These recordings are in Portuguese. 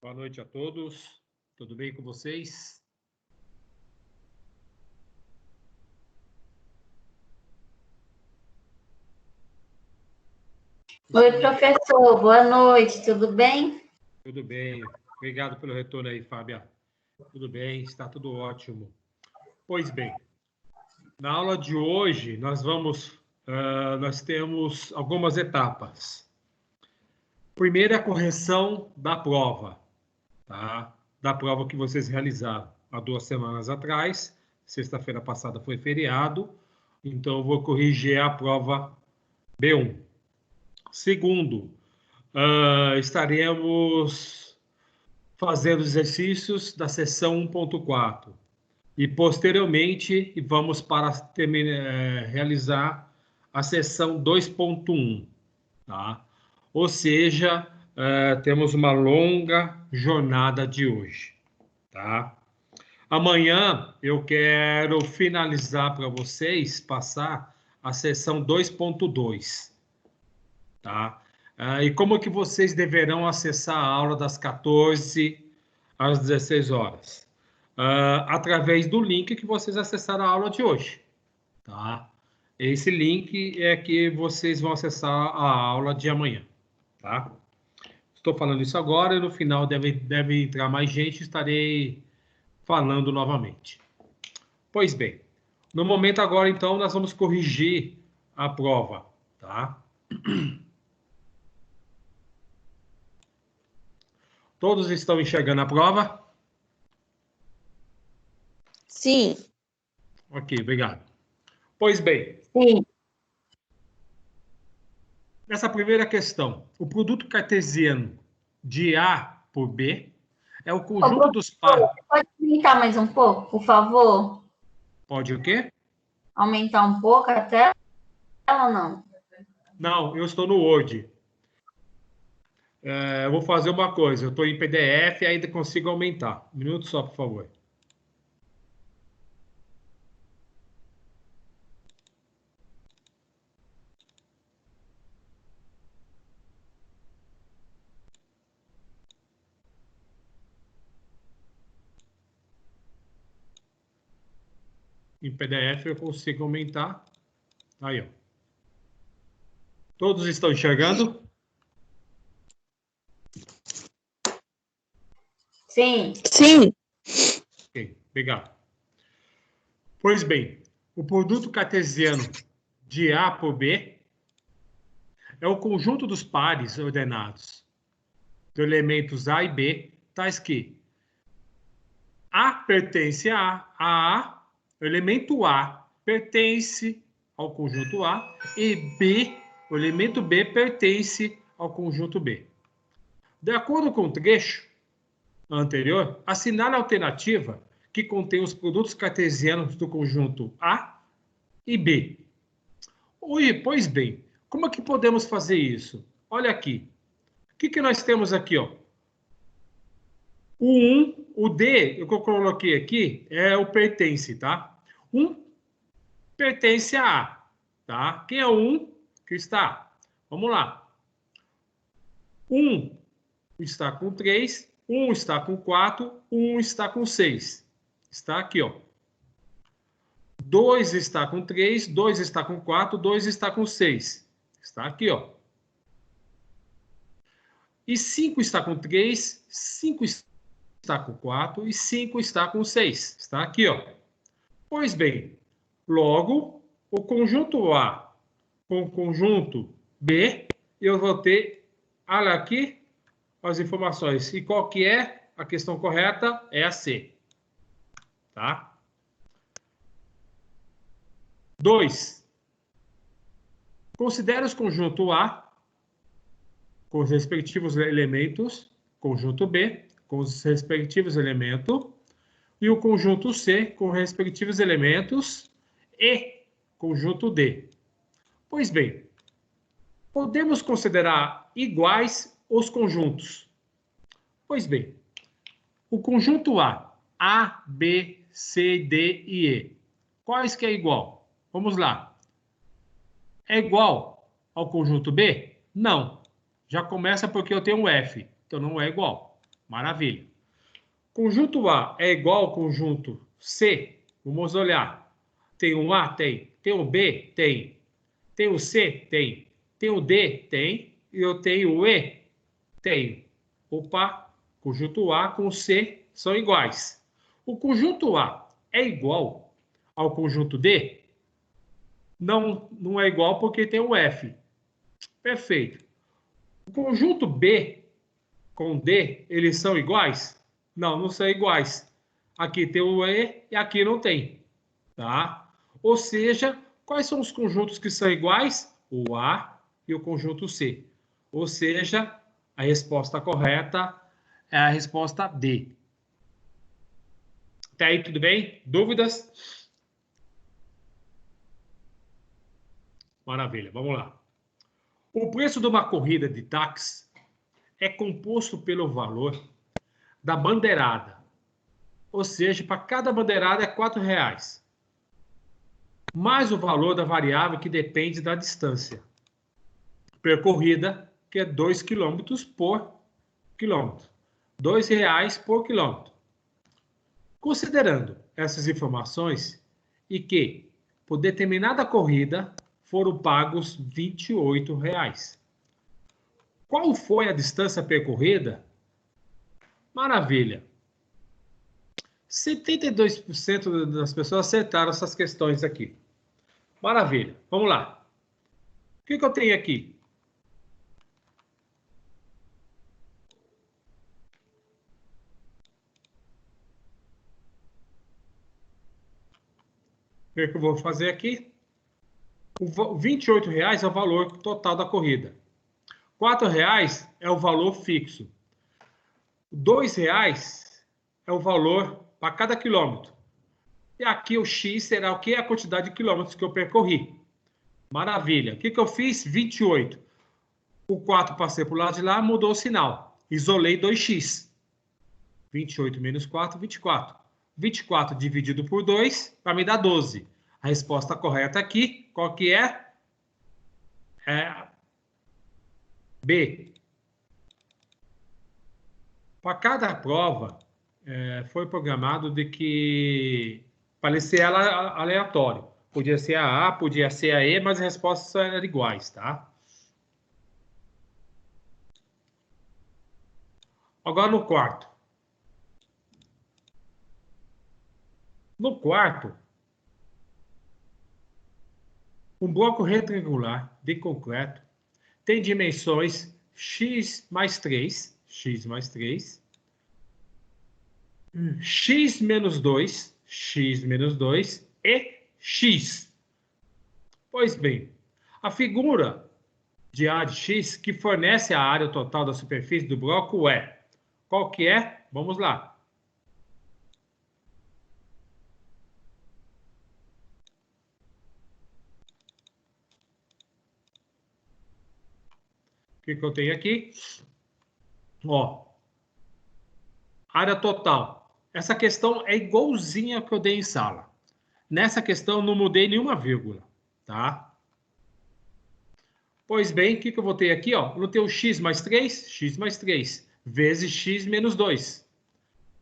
Boa noite a todos. Tudo bem com vocês? Oi, professor. Boa noite. Tudo bem? Tudo bem. Obrigado pelo retorno aí, Fábia. Tudo bem, está tudo ótimo. Pois bem, na aula de hoje nós temos algumas etapas. Primeiro é a correção da prova, tá? Da prova que vocês realizaram há 2 semanas atrás. Sexta-feira passada foi feriado, então eu vou corrigir a prova B1. Segundo, estaremos fazendo exercícios da seção 1.4 e, posteriormente, vamos para realizar a seção 2.1, tá? Ou seja, temos uma longa jornada de hoje, tá? Amanhã eu quero finalizar para vocês, passar a seção 2.2, tá? E como que vocês deverão acessar a aula das 14 às 16 horas? Através do link que vocês acessaram a aula de hoje, tá? Esse link é que vocês vão acessar a aula de amanhã, tá? Estou falando isso agora e no final deve entrar mais gente, estarei falando novamente. Pois bem, no momento agora, então, nós vamos corrigir a prova, tá? Todos estão enxergando a prova? Sim. Ok, obrigado. Pois bem. Sim. Nessa primeira questão, o produto cartesiano de A por B é o conjunto dos pares. Pode aumentar mais um pouco, por favor? Pode o quê? Aumentar um pouco a tela ou não? Não, eu estou no Word. Eu vou fazer uma coisa, eu estou em PDF e ainda consigo aumentar. Um minuto só, por favor. Em PDF eu consigo aumentar. Aí, ó. Todos estão enxergando? Sim. Sim. Ok, obrigado. Pois bem, o produto cartesiano de A por B é o conjunto dos pares ordenados de elementos A e B, tais que A pertence a A, o elemento A pertence ao conjunto A e B, o elemento B pertence ao conjunto B. De acordo com o trecho anterior, assinale a alternativa que contém os produtos cartesianos do conjunto A e B. Pois bem, como é que podemos fazer isso? Olha aqui. O que nós temos aqui, ó? O 1, o D, que eu coloquei aqui, é o pertence, tá? 1 pertence a A, tá? Quem é o 1? Que está? Vamos lá. 1 está com 3, 1 está com 4, 1 está com 6. Está aqui, ó. 2 está com 3, 2 está com 4, 2 está com 6. Está aqui, ó. E 5 está com 3, 5 está com 4 e 5 está com 6. Está aqui, ó. Pois bem, logo, o conjunto A com o conjunto B, eu vou ter, olha aqui, as informações. E qual que é a questão correta? É a C. Tá? 2. Considere os conjuntos A com os respectivos elementos, conjunto B com os respectivos elementos, e o conjunto C com os respectivos elementos e conjunto D. Pois bem, podemos considerar iguais os conjuntos. Pois bem, o conjunto A, B, C, D e E. Quais que é igual? Vamos lá. É igual ao conjunto B? Não. Já começa porque eu tenho um F, então não é igual. Maravilha. Conjunto A é igual ao conjunto C? Vamos olhar. Tem o A? Tem. Tem o B? Tem. Tem o C? Tem. Tem o D? Tem. E eu tenho o E? Tenho. Opa, conjunto A com o C são iguais. O conjunto A é igual ao conjunto D? Não, não é igual porque tem o F. Perfeito. O conjunto B com D, eles são iguais? Não, não são iguais. Aqui tem o E e aqui não tem. Tá? Ou seja, quais são os conjuntos que são iguais? O A e o conjunto C. Ou seja, a resposta correta é a resposta D. Até aí, tudo bem? Dúvidas? Maravilha, vamos lá. O preço de uma corrida de táxi é composto pelo valor da bandeirada. Ou seja, para cada bandeirada é R$4, mais o valor da variável que depende da distância percorrida, que é 2 km por quilômetro. R$2 por quilômetro. Considerando essas informações e que, por determinada corrida, foram pagos R$28. Qual foi a distância percorrida? Maravilha. 72% das pessoas acertaram essas questões aqui. Maravilha. Vamos lá. O que eu tenho aqui? O que eu vou fazer aqui? O R$28 é o valor total da corrida. R$4 é o valor fixo. R$2 é o valor para cada quilômetro. E aqui o X será o que? A quantidade de quilômetros que eu percorri. Maravilha. O que eu fiz? 28. O 4 passei para o lado de lá, mudou o sinal. Isolei 2x. 28 menos 4, 24. 24 dividido por 2 vai me dar 12. A resposta correta aqui, qual que é? É B. Para cada prova, foi programado de que parecia ela aleatório. Podia ser a A, podia ser a E, mas as respostas eram iguais, tá? Agora no quarto. No quarto, um bloco retangular de concreto tem dimensões x mais 3, x mais 3, x menos 2, x menos 2 e x. Pois bem, a figura de A de x que fornece a área total da superfície do bloco é... Qual que é? Vamos lá. O que eu tenho aqui? Ó, área total. Essa questão é igualzinha ao que eu dei em sala. Nessa questão, não mudei nenhuma vírgula, tá? Pois bem, o que eu vou ter aqui? Ó? Eu vou ter o x mais 3, vezes x menos 2,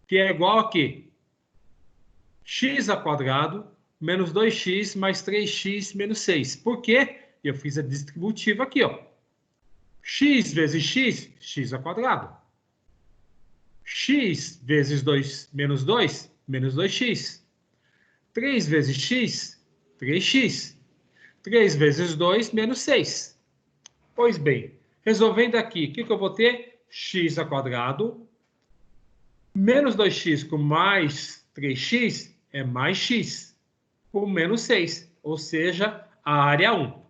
que é igual a quê? X ao quadrado menos 2x mais 3x menos 6. Por quê? Eu fiz a distributiva aqui, ó. X vezes x, x ao quadrado. X vezes 2 menos 2, menos 2x. 3 vezes x, 3x. 3 vezes 2, menos 6. Pois bem, resolvendo aqui, o que eu vou ter? X ao quadrado, menos 2x com mais 3x é mais x, com menos 6, ou seja, a área 1.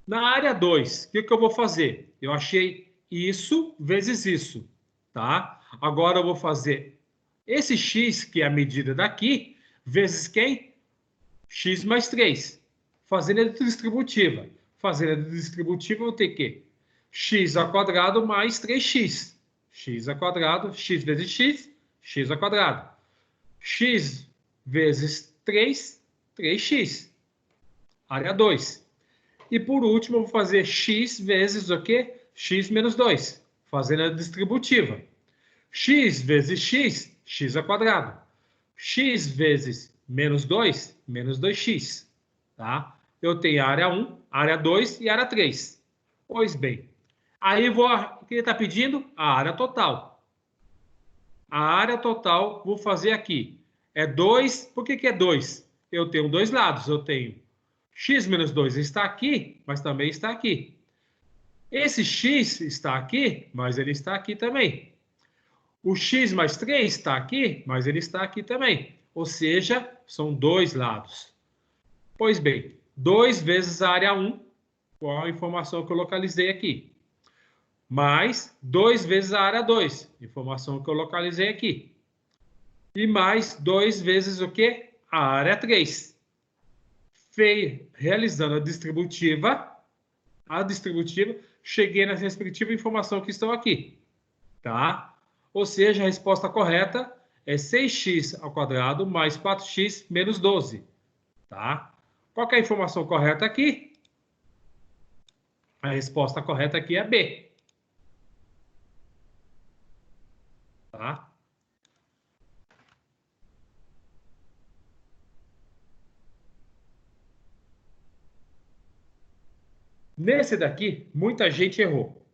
Na área 2, o que eu vou fazer? Eu achei isso vezes isso, tá? Agora eu vou fazer esse x, que é a medida daqui, vezes quem? X mais 3. Fazendo a distributiva. Fazendo a distributiva, eu vou ter que x ao quadrado mais 3x. X ao quadrado, x vezes x, x ao quadrado. X vezes 3, 3x. Área 2. E por último, eu vou fazer x vezes o quê? X menos 2. Fazendo a distributiva. x vezes x, x ao quadrado. X vezes menos 2, menos 2x. Tá? Eu tenho área 1, área 2 e área 3. Pois bem, aí o que ele está pedindo? A área total. A área total, vou fazer aqui. É 2, por que é 2? Eu tenho dois lados, eu tenho x menos 2 está aqui, mas também está aqui. Esse x está aqui, mas ele está aqui também. O x mais 3 está aqui, mas ele está aqui também. Ou seja, são dois lados. Pois bem, 2 vezes a área 1, qual a informação que eu localizei aqui? Mais 2 vezes a área 2, informação que eu localizei aqui. E mais 2 vezes o quê? A área 3. Realizando a distributiva, cheguei na respectiva informação que estão aqui. Tá? Ou seja, a resposta correta é 6x ao quadrado mais 4x menos 12. Tá? Qual que é a informação correta aqui? A resposta correta aqui é B. Tá? Nesse daqui, muita gente errou.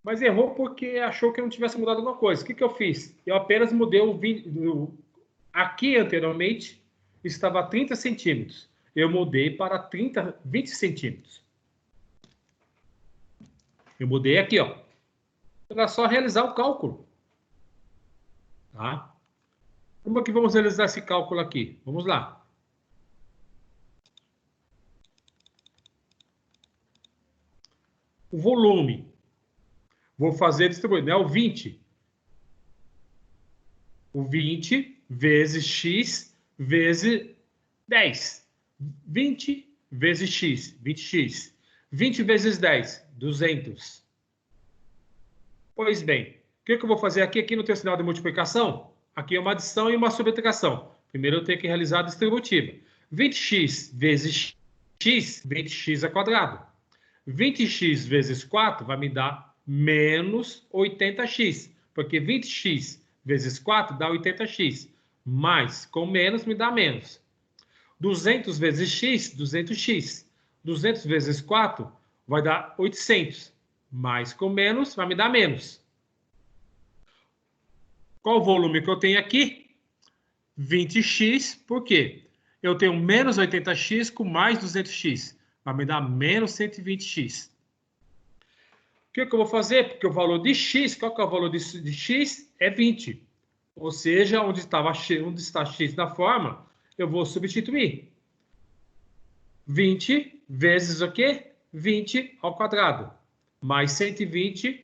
Mas errou porque achou que não tivesse mudado alguma coisa. O que eu fiz? Eu apenas mudei o vídeo. Aqui anteriormente estava a 30 centímetros. Eu mudei para 20 centímetros. Eu mudei aqui, ó. Era só realizar o cálculo. Tá? Como é que vamos realizar esse cálculo aqui? Vamos lá. O volume. Vou fazer distribuindo. É o 20. O 20 vezes x vezes 10. 20 vezes x, 20x. 20 vezes 10, 200. Pois bem, o que eu vou fazer aqui? Aqui no teu sinal de multiplicação, aqui é uma adição e uma subtração. Primeiro eu tenho que realizar a distributiva. 20x vezes x, 20x ao quadrado. 20x vezes 4 vai me dar menos 80x, porque 20x vezes 4 dá 80x, mais com menos me dá menos. 200 vezes x, 200x. 200 vezes 4 vai dar 800, mais com menos vai me dar menos. Qual o volume que eu tenho aqui? 20x, por quê? Eu tenho menos 80x com mais 200x, vai me dar menos 120x. O que eu vou fazer? Porque o valor de x, qual que é o valor de x? É 20. Ou seja, onde está x na forma, eu vou substituir. 20 vezes o quê? 20 ao quadrado. Mais 120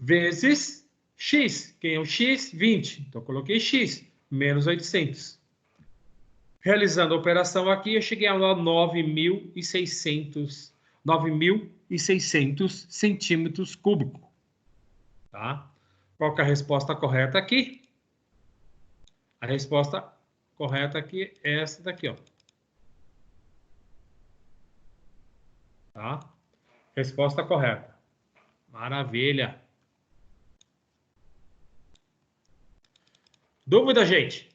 vezes x. Quem é o x? 20. Então, eu coloquei x, menos 800. Realizando a operação aqui, eu cheguei a 9.600 centímetros cúbicos. Tá? Qual que é a resposta correta aqui? A resposta correta aqui é essa daqui, ó. Tá? Resposta correta. Maravilha. Dúvida, gente?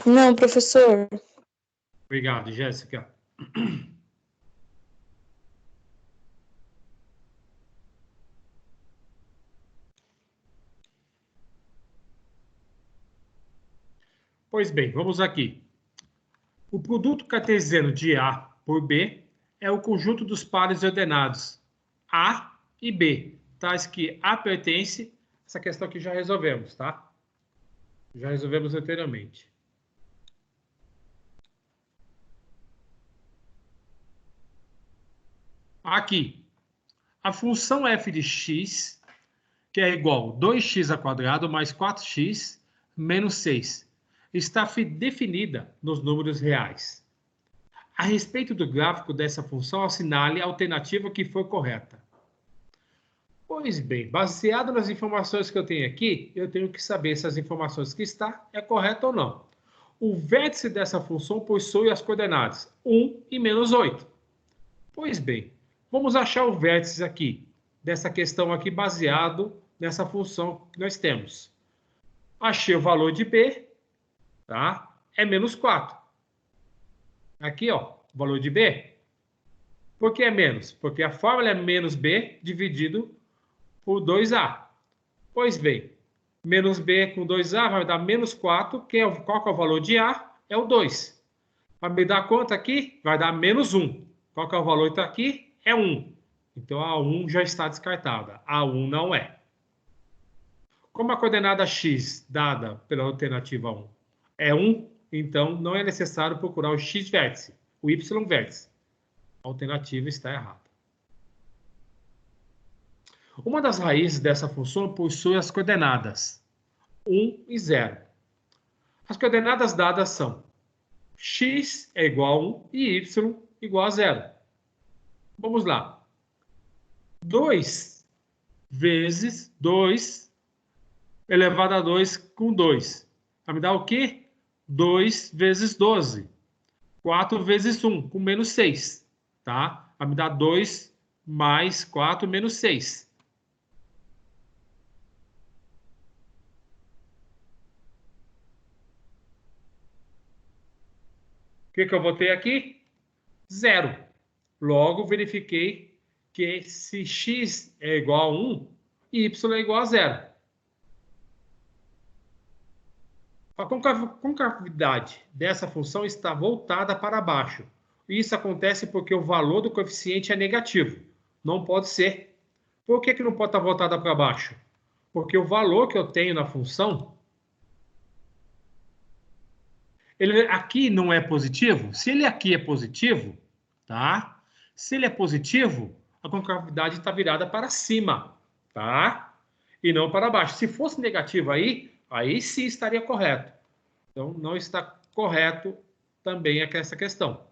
Não, professor. Obrigado, Jéssica. Pois bem, vamos aqui. O produto cartesiano de A por B é o conjunto dos pares ordenados A e B, tais que A pertence... Essa questão aqui já resolvemos, tá? Já resolvemos anteriormente. Aqui, a função f de x, que é igual a 2x ao quadrado mais 4x menos 6, está definida nos números reais. A respeito do gráfico dessa função, assinale a alternativa que for correta. Pois bem, baseado nas informações que eu tenho aqui, eu tenho que saber se as informações que está é correta ou não. o vértice dessa função possui as coordenadas 1 e menos 8. Pois bem, vamos achar o vértice aqui, dessa questão aqui, baseado nessa função que nós temos. Achei o valor de B, tá? É menos 4. Aqui, ó, o valor de B. Por que é menos? Porque a fórmula é menos B dividido por 2A. Pois bem, menos B com 2A vai dar menos 4. Qual que é o valor de A? É o 2. Vai me dar quanto aqui? Vai dar menos 1. Qual que é o valor que está aqui? É 1. Então, a 1 já está descartada. A 1 não é. Como a coordenada x dada pela alternativa 1 é 1, então não é necessário procurar o x vértice, o y vértice. A alternativa está errada. Uma das raízes dessa função possui as coordenadas 1 e 0. As coordenadas dadas são x é igual a 1 e y igual a 0. Vamos lá. 2 vezes 2 elevado a 2 com 2. Vai me dar o quê? 2 vezes 12. 4 vezes 1, com menos 6. Tá? Vai me dar 2 mais 4 menos 6. O que eu vou ter aqui? 0. Logo, verifiquei que se x é igual a 1, y é igual a 0. A concavidade dessa função está voltada para baixo. Isso acontece porque o valor do coeficiente é negativo. Não pode ser. Por que não pode estar voltada para baixo? Porque o valor que eu tenho na função, ele aqui não é positivo. Se ele aqui é positivo, tá? Se ele é positivo, a concavidade está virada para cima, tá? E não para baixo. Se fosse negativo aí sim estaria correto. Então, não está correto também essa questão.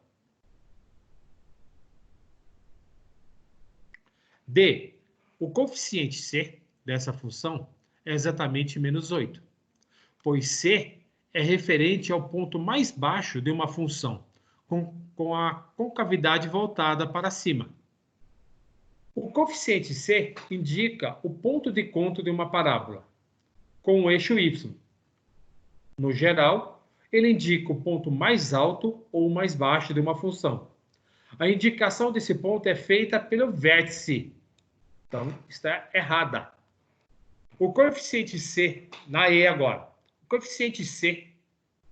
D. O coeficiente C dessa função é exatamente menos 8, pois C é referente ao ponto mais baixo de uma função, com a concavidade voltada para cima. O coeficiente C indica o ponto de conta de uma parábola, com o eixo Y. No geral, ele indica o ponto mais alto ou mais baixo de uma função. A indicação desse ponto é feita pelo vértice. Então, está errada. O coeficiente C, na E agora, o coeficiente C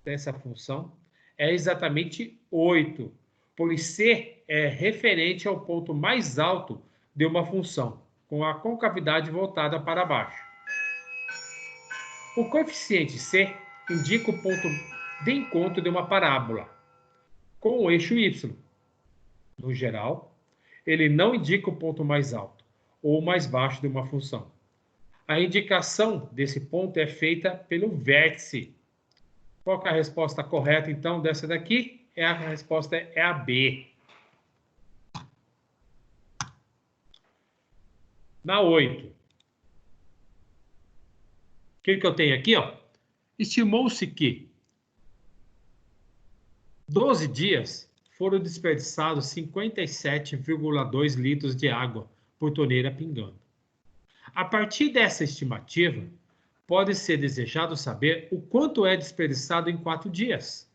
dessa função é exatamente 8, pois C é referente ao ponto mais alto de uma função, com a concavidade voltada para baixo. O coeficiente C indica o ponto de encontro de uma parábola, com o eixo Y. No geral, ele não indica o ponto mais alto ou mais baixo de uma função. A indicação desse ponto é feita pelo vértice. Qual que é a resposta correta, então, dessa daqui? A resposta é a B. Na 8. O que eu tenho aqui? Estimou-se que 12 dias foram desperdiçados 57,2 litros de água por torneira pingando. A partir dessa estimativa, pode ser desejado saber o quanto é desperdiçado em 4 dias,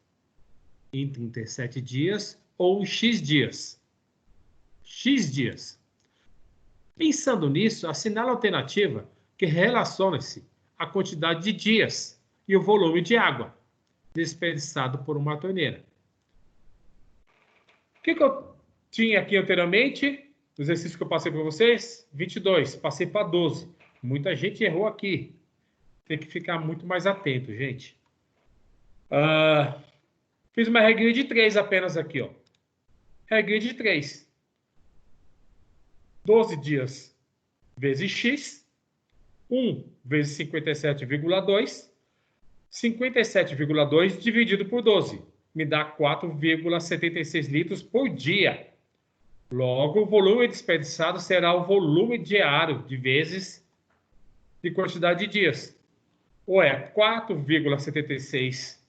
em 37 dias ou em X dias. X dias. Pensando nisso, assinale a alternativa que relaciona-se à quantidade de dias e o volume de água desperdiçado por uma torneira. O que eu tinha aqui anteriormente? O exercício que eu passei para vocês, 22, passei para 12. Muita gente errou aqui. Tem que ficar muito mais atento, gente. Fiz uma regrinha de 3 apenas aqui. Regrinha de 3. 12 dias vezes x, 1 vezes 57,2. 57,2 dividido por 12. Me dá 4,76 litros por dia. Logo, o volume desperdiçado será o volume diário de vezes de quantidade de dias. Ou é 4,76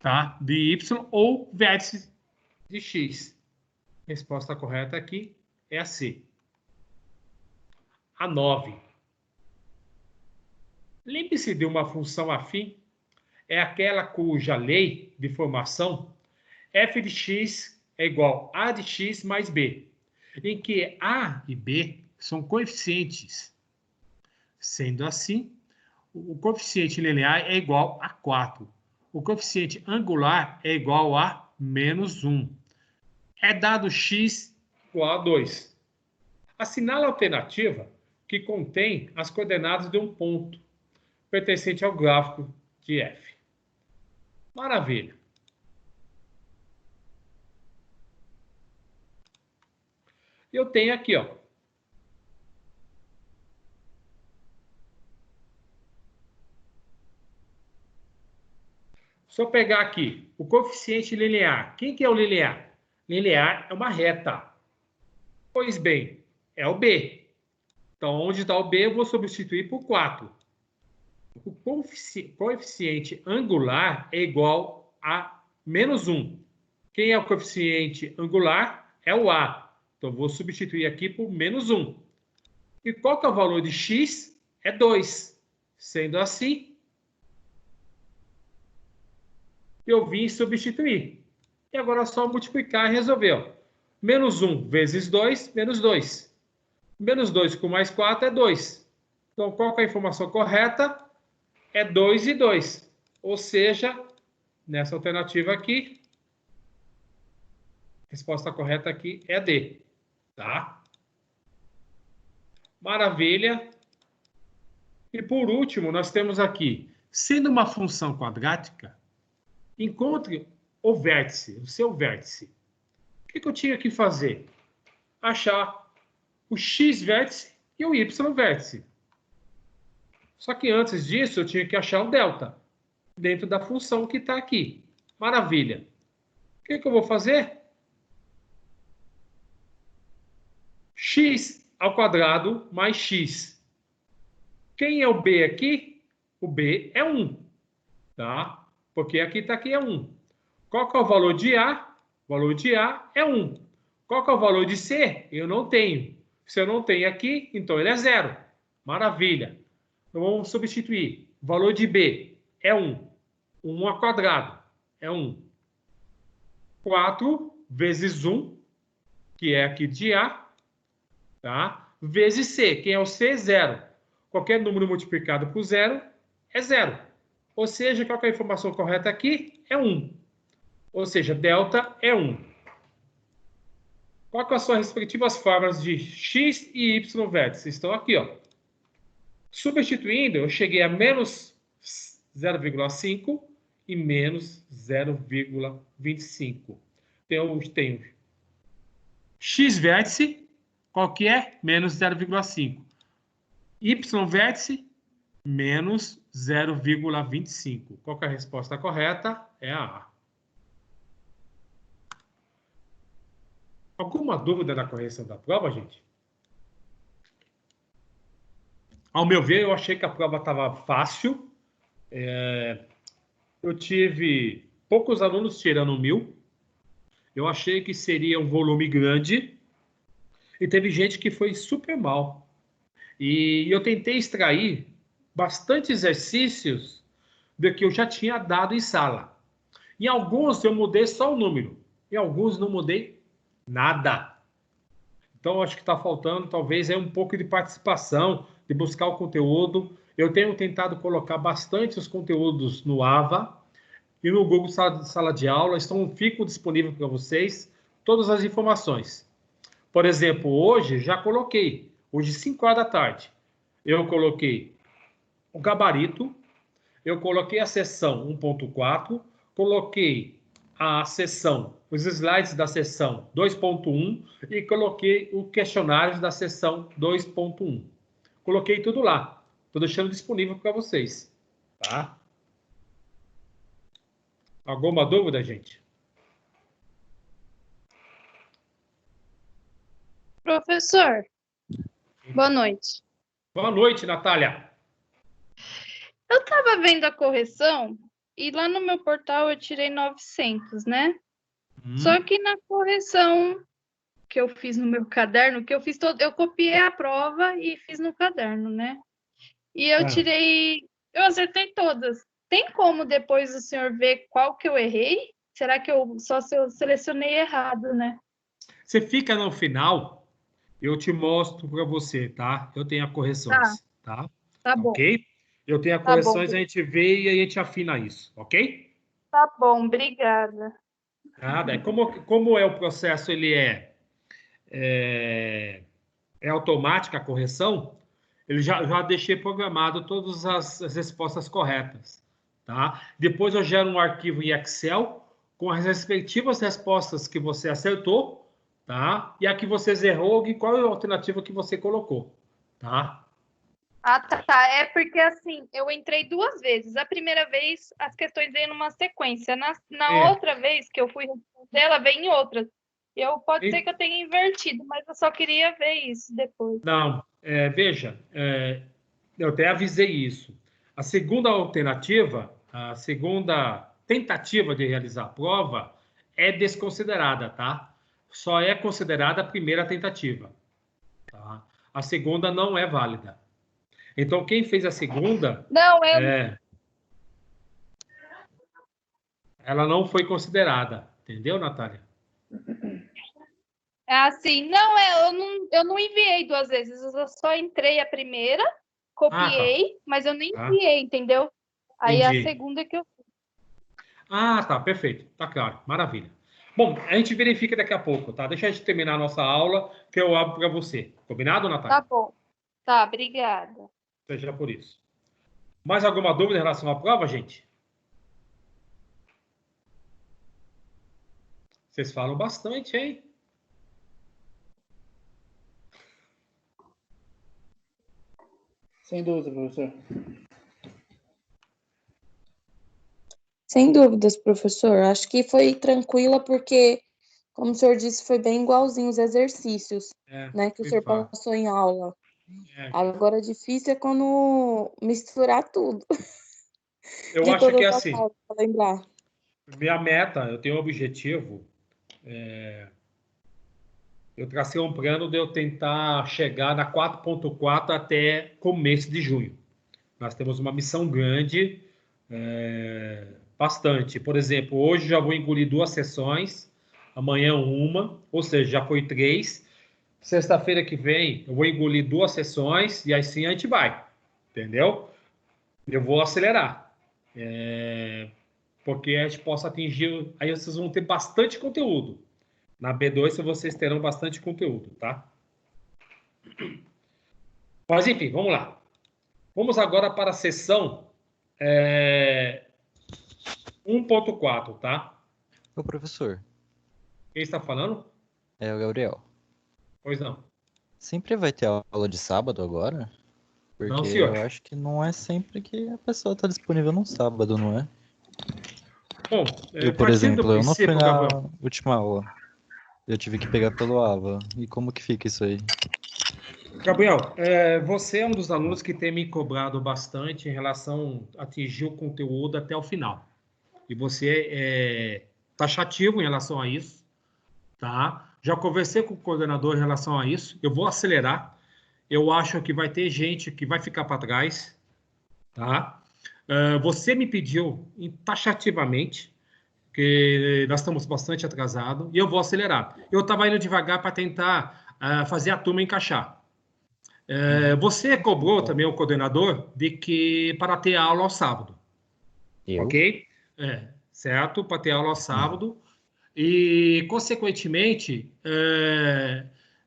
tá? De Y ou vértice de X. Resposta correta aqui é a C. A 9. Lembre-se de uma função afim, é aquela cuja lei de formação f de x é igual a de x mais b, em que a e b são coeficientes. Sendo assim, o coeficiente linear é igual a 4. O coeficiente angular é igual a menos 1. É dado x igual a 2. Assinale a alternativa que contém as coordenadas de um ponto pertencente ao gráfico de f. Maravilha. Eu tenho aqui, ó. Se eu pegar aqui o coeficiente linear, quem que é o linear? Linear é uma reta. Pois bem, é o B. Então, onde está o B, eu vou substituir por 4. O coeficiente angular é igual a menos 1. Quem é o coeficiente angular? É o A. Então, eu vou substituir aqui por menos 1. E qual que é o valor de x? É 2. Sendo assim, eu vim substituir. E agora é só multiplicar e resolver. Ó. Menos 1 vezes 2, menos 2. Menos 2 com mais 4 é 2. Então, qual que é a informação correta? É 2 e 2. Ou seja, nessa alternativa aqui, a resposta correta aqui é D. Tá? Maravilha. E por último, nós temos aqui, sendo uma função quadrática, encontre o vértice, o seu vértice. O que eu tinha que fazer? Achar o x vértice e o y vértice. Só que antes disso, eu tinha que achar o delta dentro da função que está aqui. Maravilha. O que eu vou fazer? X ao quadrado mais x. Quem é o b aqui? O b é 1. Tá? Porque aqui está aqui é 1. Qual que é o valor de A? O valor de A é 1. Qual que é o valor de C? Eu não tenho. Se eu não tenho aqui, então ele é 0. Maravilha. Então vamos substituir. O valor de B é 1. 1 ao quadrado é 1. 4 vezes 1, que é aqui de A, tá? Vezes C. Quem é o C? 0. Qualquer número multiplicado por 0 é 0. Ou seja, qual que é a informação correta aqui? É 1. Ou seja, delta é 1. Qual que são as suas respectivas formas de x e y vértices? Estão aqui, ó. Substituindo, eu cheguei a menos 0,5 e menos 0,25. Então, eu tenho x vértice, qual que é? Menos 0,5. Y vértice, menos 0,25. Qual que é a resposta correta? É a A. Alguma dúvida na correção da prova, gente? Ao meu ver, eu achei que a prova estava fácil. Eu tive poucos alunos tirando 1000. Eu achei que seria um volume grande. E teve gente que foi super mal. E eu tentei extrair bastante exercícios do que eu já tinha dado em sala. Em alguns eu mudei só o número. Em alguns não mudei nada. Então, acho que está faltando, talvez, um pouco de participação, de buscar o conteúdo. Eu tenho tentado colocar bastante os conteúdos no AVA e no Google Sala de Aula. Ficam disponíveis para vocês todas as informações. Por exemplo, hoje, já coloquei, hoje 5 horas da tarde, eu coloquei o gabarito, eu coloquei a seção 1.4, coloquei a seção, os slides da seção 2.1 e coloquei o questionário da seção 2.1. Coloquei tudo lá. Estou deixando disponível para vocês. Tá? Alguma dúvida, gente? Professor, boa noite. Boa noite, Natália. Eu estava vendo a correção e lá no meu portal eu tirei 900, né? Hum. Só que na correção que eu fiz no meu caderno, que eu fiz eu copiei a prova e fiz no caderno, né? E eu eu acertei todas. Tem como depois o senhor ver qual que eu errei? Será que eu selecionei errado, né? Você fica no final, eu te mostro para você, tá? Eu tenho as Tá, correções, tá? tá bom. Ok? Eu tenho as Tá bom, correções, a gente vê e a gente afina isso, ok? tá bom, obrigada. Nada. Como é o processo, ele é automática a correção, ele já deixei programado todas as respostas corretas, tá? Depois eu gero um arquivo em Excel com as respectivas respostas que você acertou, tá? E a que você errou e qual é a alternativa que você colocou, tá? Ah, tá. É porque assim, eu entrei 2 vezes. A primeira vez as questões veio numa sequência. Na É. outra vez que eu fui responder, ela veio em outras. Pode ser que eu tenha invertido, mas eu só queria ver isso depois. Não, veja, eu até avisei isso. A segunda alternativa, a segunda tentativa de realizar a prova é desconsiderada, tá? Só é considerada a primeira tentativa, tá? A segunda não é válida. Então, quem fez a segunda, Não, ela não foi considerada, entendeu, Natália? é assim, não, eu não enviei 2 vezes, eu só entrei a primeira, Ah, tá. copiei, mas eu nem Tá. enviei, entendeu? Aí a Entendi. segunda que eu. Ah, tá, perfeito. Tá claro, maravilha. Bom, a gente verifica daqui a pouco, tá? Deixa a gente terminar a nossa aula, que eu abro para você. Combinado, Tá Natália? bom. Tá, obrigada. Seja por isso. Mais alguma dúvida em relação à prova, gente? Vocês falam bastante, hein? Sem dúvida, professor. Sem dúvidas, professor. Acho que foi tranquila porque, como o senhor disse, foi bem igualzinho os exercícios, né, que o Foi senhor fácil. passou em aula. Agora, difícil é quando misturar tudo, Eu de acho que todas é as assim. aulas, para lembrar. Minha meta, eu tenho um objetivo. Eu tracei um plano de eu tentar chegar na 4.4 até começo de junho. Nós temos uma missão grande, bastante. Por exemplo, hoje já vou engolir 2 sessões, amanhã uma, ou seja, já foi 3. Sexta-feira que vem eu vou engolir 2 sessões e aí sim a gente vai, entendeu? Eu vou acelerar, porque a gente possa atingir. Aí vocês vão ter bastante conteúdo. Na B2 vocês terão bastante conteúdo, tá? Mas enfim, vamos lá. Vamos agora para a sessão 1.4, tá? Ô, professor, Quem está falando? é o Gabriel. Pois não. Sempre vai ter aula de sábado agora? Não, Porque senhor. eu acho que não é sempre que a pessoa tá disponível num sábado, não é? Bom, Eu, por partindo do exemplo, eu não fui princípio, na Gabriel. última aula. Eu tive que pegar pelo AVA. E como que fica isso aí? Gabriel, você é um dos alunos que tem me cobrado bastante em relação a atingir o conteúdo até o final. E você é taxativo em relação a isso, tá? Já conversei com o coordenador em relação a isso. Eu vou acelerar. Eu acho que vai ter gente que vai ficar para trás, tá? Você me pediu taxativamente que nós estamos bastante atrasados e eu vou acelerar. Eu estava indo devagar para tentar fazer a turma encaixar. Você cobrou também o coordenador de que para ter aula ao sábado, Eu? ok? Certo, para ter aula ao sábado. E, consequentemente,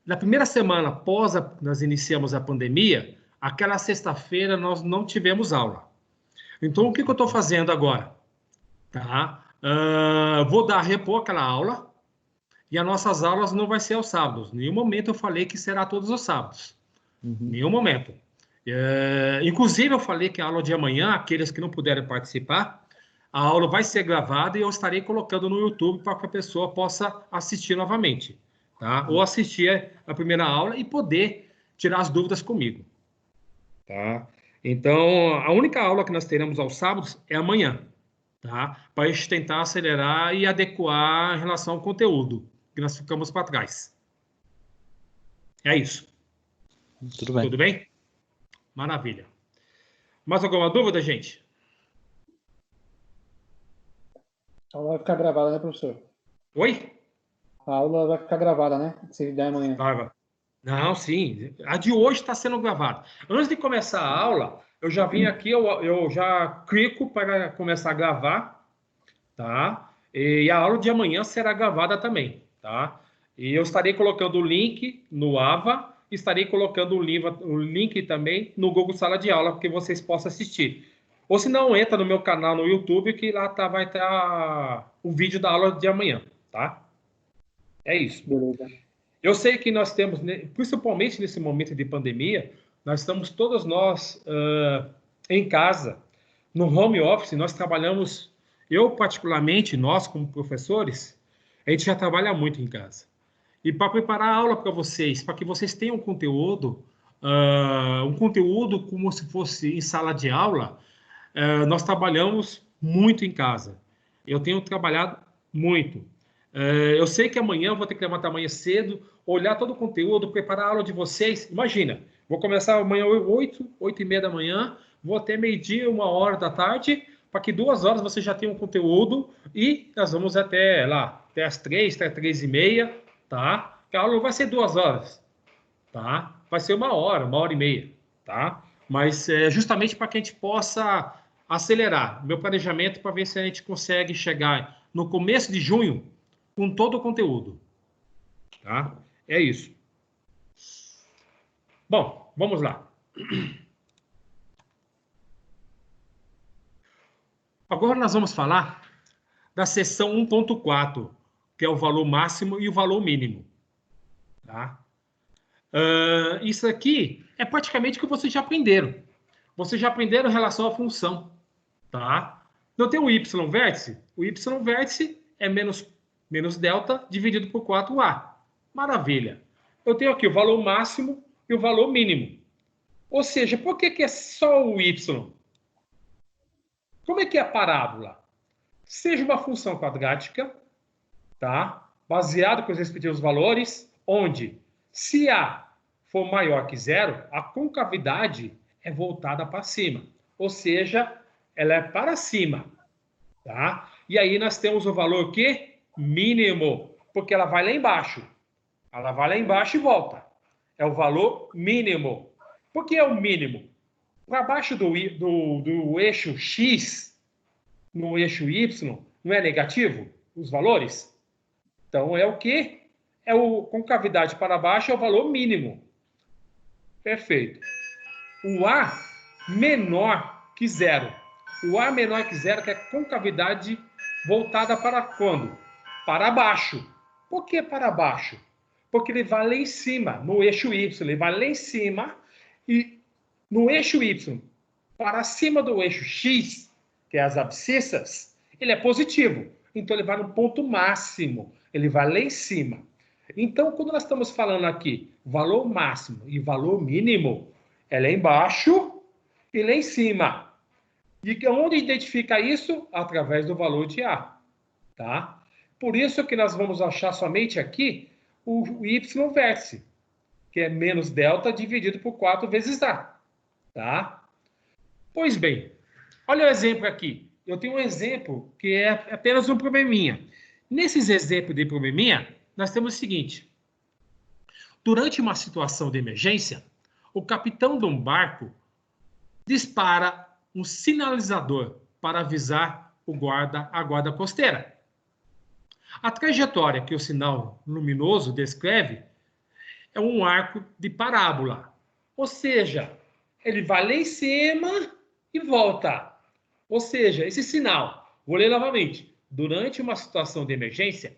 na primeira semana após nós iniciamos a pandemia, aquela sexta-feira nós não tivemos aula. Então, o que eu estou fazendo agora? Tá? Vou repor aquela aula e as nossas aulas não vai ser aos sábados. Em nenhum momento eu falei que será todos os sábados. Nenhum momento. Inclusive, eu falei que a aula de amanhã, aqueles que não puderem participar, a aula vai ser gravada e eu estarei colocando no YouTube para que a pessoa possa assistir novamente, tá? Ou assistir a primeira aula e poder tirar as dúvidas comigo, tá? Então, a única aula que nós teremos aos sábados é amanhã, tá? Para a gente tentar acelerar e adequar em relação ao conteúdo, que nós ficamos para trás. É isso. Tudo bem. Tudo bem? Maravilha. Mais alguma dúvida, gente? A aula vai ficar gravada, né, professor? Oi? A aula vai ficar gravada, né? Se der amanhã. Vai. Não, sim. A de hoje está sendo gravada. Antes de começar a aula, eu já vim aqui, eu já clico para começar a gravar, tá? E a aula de amanhã será gravada também, tá? E eu estarei colocando o link no Ava, estarei colocando o link também no Google Sala de Aula, para que vocês possam assistir. Ou se não, entra no meu canal no YouTube, que lá vai estar o vídeo da aula de amanhã, tá? É isso. Beleza. Eu sei que nós temos, principalmente nesse momento de pandemia, nós estamos todos nós em casa, no home office, nós trabalhamos, eu particularmente, nós como professores, a gente já trabalha muito em casa. E para preparar a aula para vocês, para que vocês tenham um conteúdo como se fosse em sala de aula, nós trabalhamos muito em casa. Eu tenho trabalhado muito. Eu sei que amanhã eu vou ter que levantar amanhã cedo, olhar todo o conteúdo, preparar a aula de vocês. Imagina, vou começar amanhã 8h30 da manhã, vou até meio-dia, 1h da tarde, para que 2 horas você já tenha um conteúdo e nós vamos até lá, até as 3, até 3h30, tá? A aula não vai ser 2 horas, tá? Vai ser 1h30, tá? Mas é justamente para que a gente possa acelerar meu planejamento para ver se a gente consegue chegar no começo de junho com todo o conteúdo, tá? É isso. Bom, vamos lá. Agora nós vamos falar da seção 1.4, que é o valor máximo e o valor mínimo, tá? Isso aqui é praticamente o que vocês já aprenderam. Vocês já aprenderam em relação à função, tá? Então tem o y vértice. O y vértice é menos delta dividido por 4a. Maravilha. Eu tenho aqui o valor máximo e o valor mínimo. Ou seja, por que é só o y? Como é que é a parábola? Seja uma função quadrática, tá? Baseado com os respectivos valores, onde se a for maior que 0, a concavidade é voltada para cima. Ou seja, ela é para cima, tá? E aí nós temos o valor que? Mínimo, porque ela vai lá embaixo. Ela vai lá embaixo e volta. É o valor mínimo. Por que é o mínimo? Para baixo do eixo X, no eixo Y, não é negativo os valores? Então é o quê? Com cavidade para baixo é o valor mínimo. Perfeito. O A menor que 0. O A menor que 0 que é concavidade voltada para quando? Para baixo. Por que para baixo? Porque ele vai lá em cima, no eixo Y. Ele vai lá em cima e no eixo Y, para cima do eixo X, que é as abscissas, ele é positivo. Então ele vai no ponto máximo. Ele vai lá em cima. Então, quando nós estamos falando aqui valor máximo e valor mínimo, ela é embaixo e lá em cima. E onde identifica isso? Através do valor de A. Tá? Por isso que nós vamos achar somente aqui o y vértice, que é menos delta dividido por 4 vezes A. Tá? Pois bem, olha o exemplo aqui. Eu tenho um exemplo que é apenas um probleminha. Nesses exemplos de probleminha, nós temos o seguinte. Durante uma situação de emergência, o capitão de um barco dispara um sinalizador para avisar a guarda costeira. A trajetória que o sinal luminoso descreve é um arco de parábola. Ou seja, ele vai lá em cima e volta. Ou seja, esse sinal, vou ler novamente. Durante uma situação de emergência,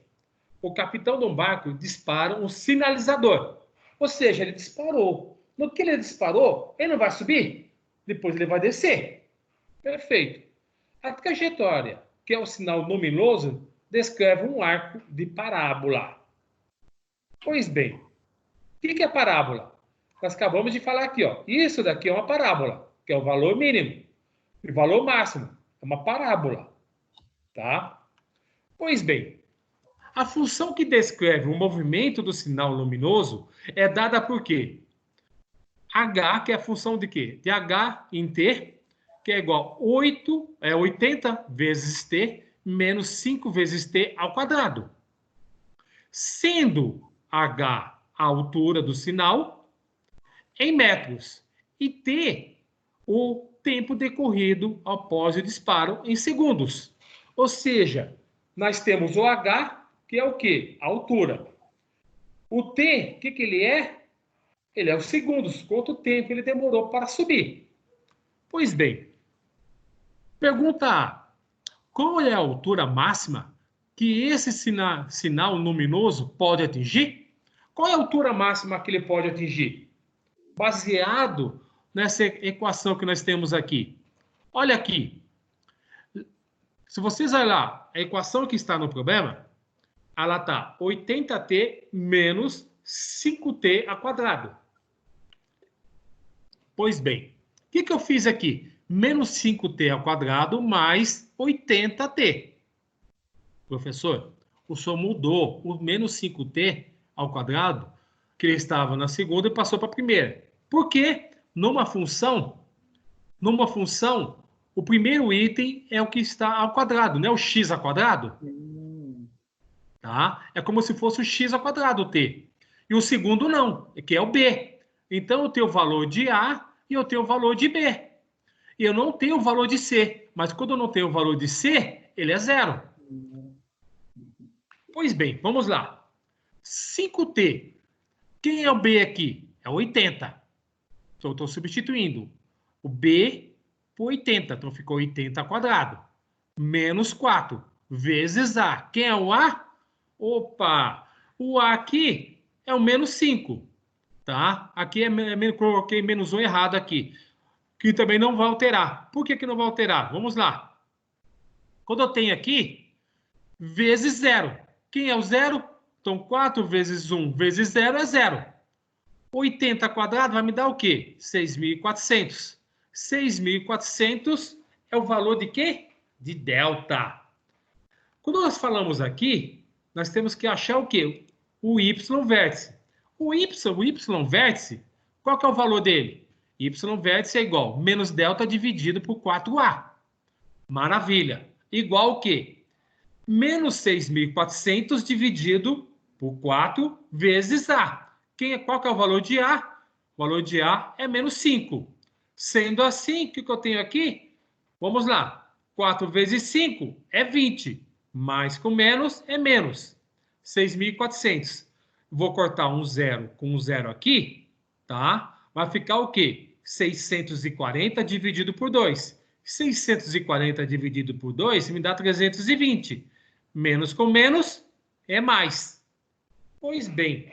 o capitão de um barco dispara um sinalizador. Ou seja, ele disparou. No que ele disparou, ele não vai subir? Depois ele vai descer. Perfeito. A trajetória, que é o sinal luminoso, descreve um arco de parábola. Pois bem, o que é parábola? Nós acabamos de falar aqui, ó. Isso daqui é uma parábola, que é o valor mínimo. E o valor máximo é uma parábola. Tá? Pois bem, a função que descreve o movimento do sinal luminoso é dada por quê? H, que é a função de quê? De H em T, que é igual a 80 vezes T menos 5 vezes T ao quadrado. Sendo H a altura do sinal em metros e T o tempo decorrido após o disparo em segundos. Ou seja, nós temos o H, que é o quê? A altura. O T, o que ele é? Ele é os segundos, quanto tempo ele demorou para subir. Pois bem, pergunta A. Qual é a altura máxima que esse sinal luminoso pode atingir? Qual é a altura máxima que ele pode atingir? Baseado nessa equação que nós temos aqui. Olha aqui. Se vocês olharem lá, a equação que está no problema, ela está 80t menos 5t ao quadrado. Pois bem, o que eu fiz aqui? Menos 5t ao quadrado mais 80t. Professor, o senhor mudou o menos 5t ao quadrado, que ele estava na segunda e passou para a primeira. Por quê? Numa função, o primeiro item é o que está ao quadrado, não é o x ao quadrado? Tá? É como se fosse o x ao quadrado, o t. E o segundo não, que é o b. Então, eu tenho o valor de A e eu tenho o valor de B. E eu não tenho o valor de C. Mas quando eu não tenho o valor de C, ele é zero. Pois bem, vamos lá. 5t. Quem é o B aqui? É 80. Então, eu estou substituindo o B por 80. Então, ficou 80 ao quadrado. Menos 4 vezes A. Quem é o A? Opa! O A aqui é o menos 5. Tá? Aqui coloquei menos 1 errado aqui. Que também não vai alterar. Por que não vai alterar? Vamos lá. Quando eu tenho aqui, vezes 0. Quem é o 0? Então, 4 vezes 1 vezes 0 é 0. 80 quadrado vai me dar o quê? 6.400. 6.400 é o valor de quê? De delta. Quando nós falamos aqui, nós temos que achar o quê? O y vértice. O y vértice, qual que é o valor dele? Y vértice é igual menos delta dividido por 4A. Maravilha. Igual o quê? Menos 6.400 dividido por 4 vezes A. Qual que é o valor de A? O valor de A é menos 5. Sendo assim, o que eu tenho aqui? Vamos lá. 4 vezes 5 é 20. Mais com menos é menos. 6.400. Vou cortar um zero com um zero aqui, tá? Vai ficar o quê? 640 dividido por 2. 640 dividido por 2 me dá 320. Menos com menos é mais. Pois bem,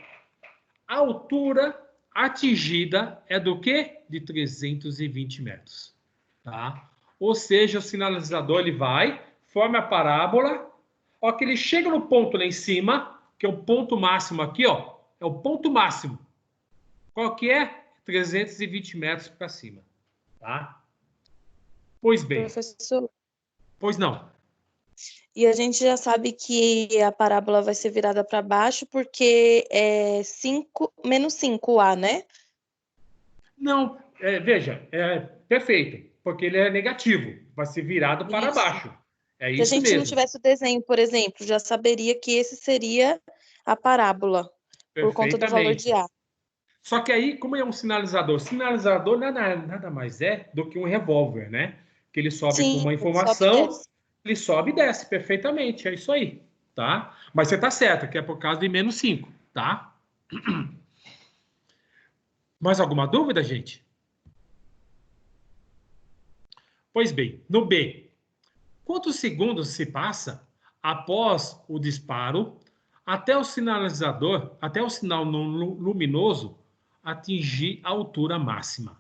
a altura atingida é do quê? De 320 metros. Tá? Ou seja, o sinalizador ele vai, forma a parábola, ó, que ele chega no ponto lá em cima, que é o ponto máximo aqui, ó, é o ponto máximo. Qual que é? 320 metros para cima. Tá? Pois bem. Professor, Pois não. e a gente já sabe que a parábola vai ser virada para baixo porque é menos 5A, né? Não, veja, é perfeito, porque ele é negativo, vai ser virado para Isso. baixo. É Se a isso gente mesmo. não tivesse o desenho, por exemplo, já saberia que esse seria a parábola, por conta do valor de A. Só que aí, como é um sinalizador nada mais é do que um revólver, né? Que ele sobe com uma informação, ele sobe e desce perfeitamente, é isso aí, tá? Mas você tá certo, que é por causa de menos 5, tá? Mais alguma dúvida, gente? Pois bem, no B, quantos segundos se passa após o disparo até o sinalizador, até o sinal luminoso atingir a altura máxima?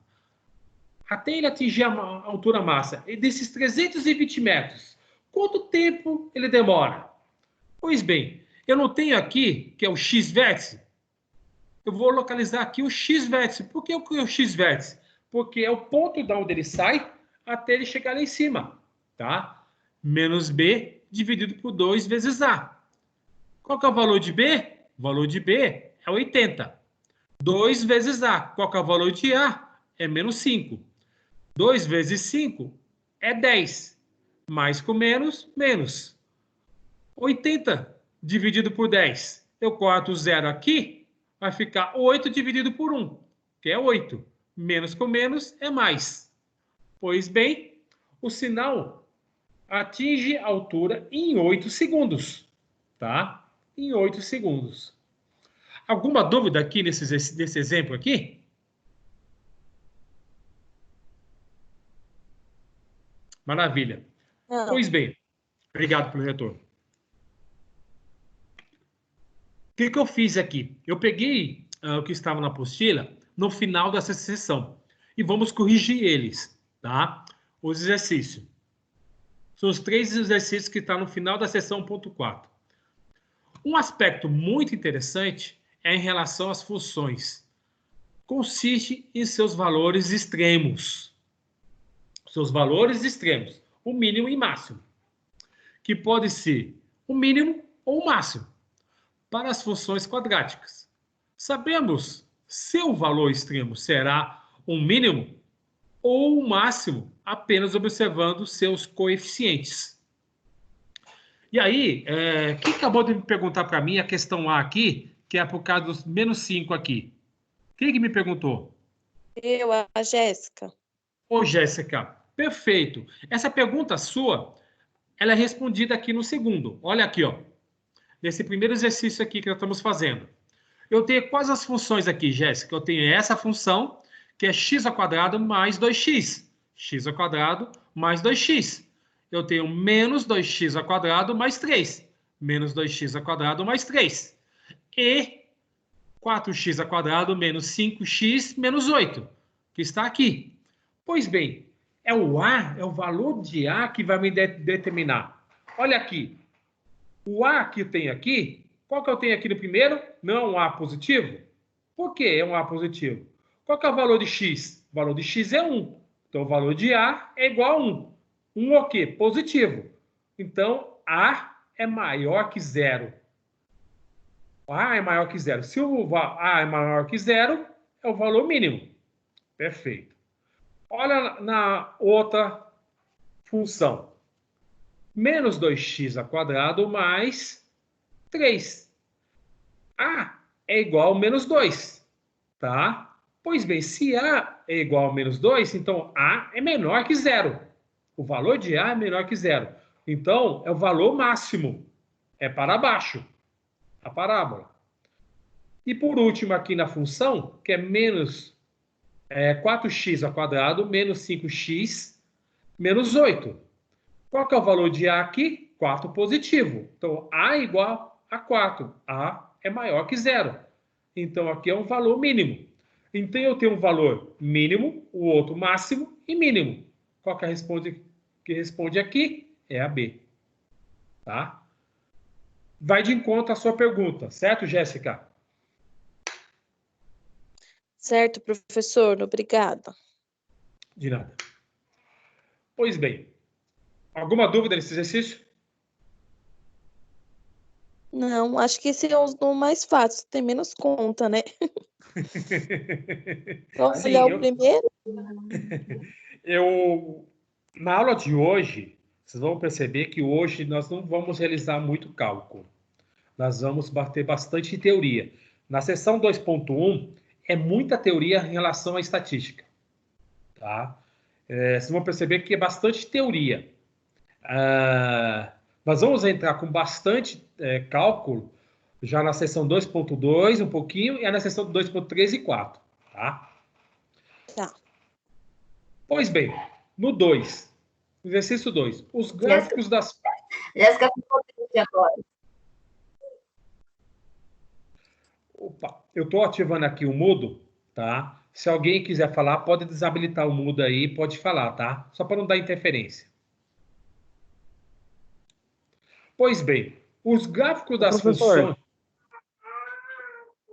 Até ele atingir a altura máxima, e desses 320 metros, quanto tempo ele demora? Pois bem, eu não tenho aqui, que é o x-vértice, eu vou localizar aqui o x-vértice. Por que o x-vértice? Porque é o ponto de onde ele sai até ele chegar lá em cima, tá? Menos B dividido por 2 vezes A. Qual que é o valor de B? O valor de B é 80. 2 vezes A. Qual que é o valor de A? É menos 5. 2 vezes 5 é 10. Mais com menos, menos. 80 dividido por 10. Eu corto o 0 aqui, vai ficar 8 dividido por 1, que é 8. Menos com menos é mais. Pois bem, o sinal atinge a altura em 8 segundos. Tá? Em 8 segundos. Alguma dúvida aqui nesse exemplo aqui? Maravilha. Não. Pois bem, obrigado pelo retorno. O que eu fiz aqui? Eu peguei o que estava na apostila no final dessa sessão e vamos corrigir eles, tá? Os exercícios. São os 3 exercícios que estão no final da sessão 1.4. Um aspecto muito interessante é em relação às funções. Consiste em seus valores extremos. Seus valores extremos, o mínimo e máximo, que pode ser o mínimo ou o máximo, para as funções quadráticas. Sabemos se o valor extremo será um mínimo ou um máximo, apenas observando seus coeficientes. E aí, quem acabou de me perguntar para mim a questão A aqui, que é por causa dos menos 5 aqui? Quem que me perguntou? Eu, a Jéssica. Ô, Jéssica, perfeito. Essa pergunta sua, ela é respondida aqui no segundo. Olha aqui, ó. Nesse primeiro exercício aqui que nós estamos fazendo. Eu tenho quais as funções aqui, Jéssica? Eu tenho essa função, que é x² mais 2x. x² mais 2x. Eu tenho menos 2x² mais 3. Menos 2x² mais 3. E 4x² menos 5x menos 8, que está aqui. Pois bem, é o A, é o valor de A que vai me determinar. Olha aqui. O A que tem aqui, qual que eu tenho aqui no primeiro? Não é um A positivo? Por que é um A positivo? Qual que é o valor de x? O valor de x é 1. Então, o valor de A é igual a 1. 1 é o quê? Positivo. Então, A é maior que 0. A é maior que 0. Se o A é maior que 0, é o valor mínimo. Perfeito. Olha na outra função. Menos 2x² mais 3. A é igual a menos 2. Tá? Pois bem, se A é igual a menos 2, então A é menor que 0. O valor de A é menor que 0. Então, é o valor máximo. É para baixo. A parábola. E por último, aqui na função, que é menos 4x² menos 5x menos 8. Qual que é o valor de A aqui? 4 positivo. Então, A é igual a 4. A é maior que 0. Então, aqui é um valor mínimo. Então, eu tenho um valor mínimo, o outro máximo e mínimo. Qual que responde aqui? É a B. Tá? Vai de encontro à sua pergunta, certo, Jéssica? Certo, professor. Obrigada. De nada. Pois bem, alguma dúvida nesse exercício? Não, acho que esse é o mais fácil, tem menos conta, né? Vamos Sim, olhar o primeiro? Na aula de hoje, vocês vão perceber que hoje nós não vamos realizar muito cálculo. Nós vamos ter bastante teoria. Na seção 2.1, é muita teoria em relação à estatística. Tá? Vocês vão perceber que é bastante teoria. Nós vamos entrar com bastante cálculo já na seção 2.2, um pouquinho, e na seção 2.3 e 4. Tá? Tá. Pois bem, no 2, exercício 2, os gráficos das... Jéssica, agora. Opa, eu estou ativando aqui o mudo, tá? Se alguém quiser falar, pode desabilitar o mudo aí, pode falar, tá? Só para não dar interferência. Pois bem, os gráficos das Professor, funções...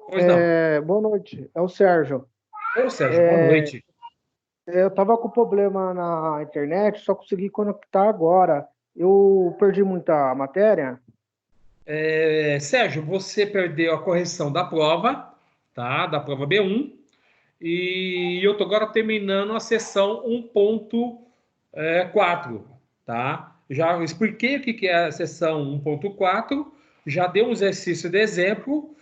Pois não. boa noite, é o Sérgio. Ô, Sérgio, boa noite. Eu estava com problema na internet, só consegui conectar agora. Eu perdi muita matéria. Sérgio, você perdeu a correção da prova, tá? Da prova B1. E eu estou agora terminando a sessão 1.4, tá? Já expliquei o que é a sessão 1.4, já dei um exercício de exemplo,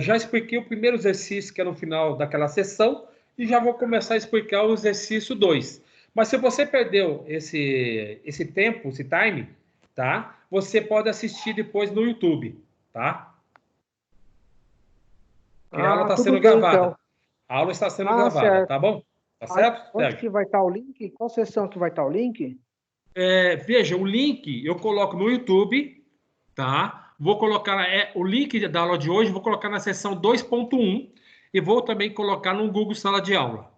já expliquei o primeiro exercício, que é no final daquela sessão, e já vou começar a explicar o exercício 2. Mas se você perdeu esse tempo, esse time, tá? Você pode assistir depois no YouTube, tá? Porque a aula está sendo gravada. Então. A aula está sendo gravada, certo. Tá bom? Tá certo? Onde que vai estar o link? Qual sessão que vai estar o link? Veja, o link eu coloco no YouTube, tá? Vou colocar o link da aula de hoje, vou colocar na sessão 2.1 e vou também colocar no Google Sala de Aula.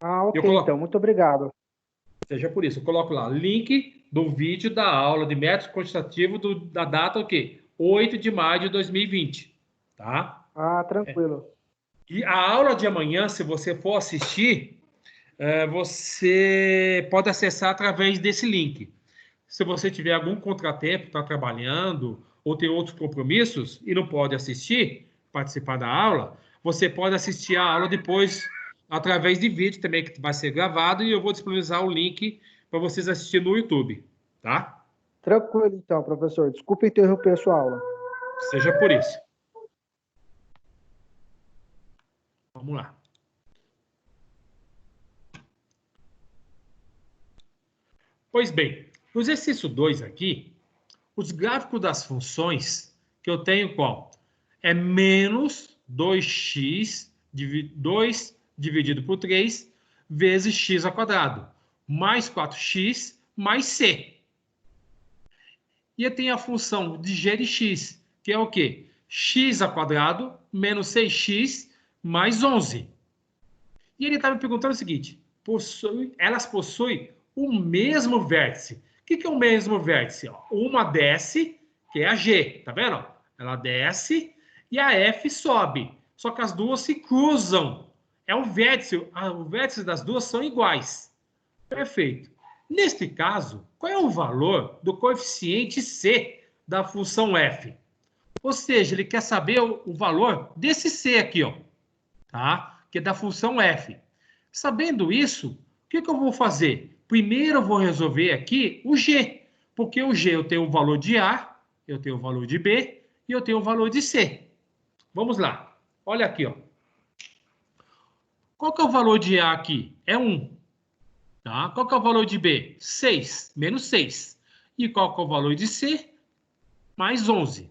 Ok, então, muito obrigado. Seja por isso, eu coloco lá, link do vídeo da aula de método quantitativo da data, o quê? 8 de maio de 2020, tá? Tranquilo. E a aula de amanhã, se você for assistir, você pode acessar através desse link. Se você tiver algum contratempo, está trabalhando, ou tem outros compromissos e não pode assistir, participar da aula, você pode assistir a aula depois através de vídeo também, que vai ser gravado, e eu vou disponibilizar o link para vocês assistirem no YouTube, tá? Tranquilo, então, professor. Desculpa interromper a sua aula. Seja por isso. Vamos lá. Pois bem, no exercício 2 aqui, os gráficos das funções que eu tenho qual? É menos 2x, 2 dividido por 3, vezes x ao quadrado, mais 4x, mais c. E eu tenho a função de g de x, que é o quê? X ao quadrado, menos 6x, mais 11. E ele está me perguntando o seguinte, elas possuem o mesmo vértice. O que é o mesmo vértice? Uma desce, que é a G, tá vendo? Ela desce e a F sobe. Só que as duas se cruzam. É o vértice das duas são iguais. Perfeito. Neste caso, qual é o valor do coeficiente C da função F? Ou seja, ele quer saber o valor desse C aqui, ó, tá? Que é da função F. Sabendo isso, o que eu vou fazer? Primeiro eu vou resolver aqui o G, porque o G eu tenho o valor de A, eu tenho o valor de B e eu tenho o valor de C. Vamos lá. Olha aqui, ó. Qual que é o valor de A aqui? É 1. Tá? Qual que é o valor de B? 6, menos 6. E qual que é o valor de C? Mais 11.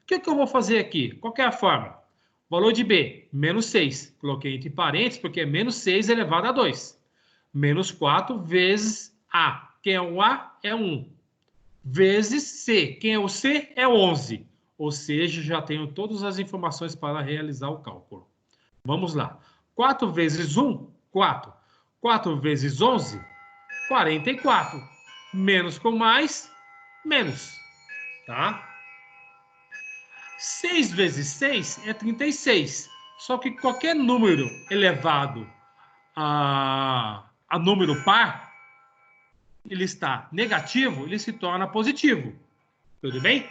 O que eu vou fazer aqui? Qual que é a fórmula? Valor de B, menos 6. Coloquei entre parênteses, porque é menos 6 elevado a 2. Menos 4 vezes A. Quem é o A? É 1. Vezes C. Quem é o C? É 11. Ou seja, já tenho todas as informações para realizar o cálculo. Vamos lá. 4 vezes 1, 4. 4 vezes 11, 44. Menos com mais, menos. Tá? 6 vezes 6 é 36. Só que qualquer número elevado a número par, ele está negativo, ele se torna positivo. Tudo bem?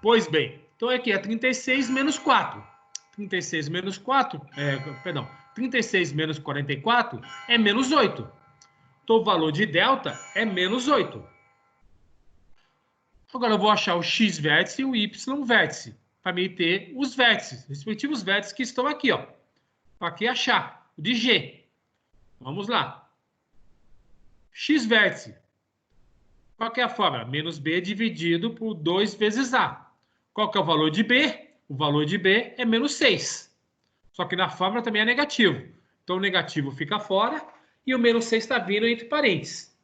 Pois bem, então aqui é 36 menos 4. 36 menos 4, 36 menos 44 é menos 8. Então o valor de delta é menos 8. Agora eu vou achar o x vértice e o y vértice, para me ter os vértices, respectivos vértices que estão aqui, ó. Para aqui achar o de G. Vamos lá. X vértice. Qual que é a fórmula? Menos B dividido por 2 vezes A. Qual que é o valor de B? O valor de B é menos 6. Só que na fórmula também é negativo. Então o negativo fica fora e o menos 6 está vindo entre parênteses.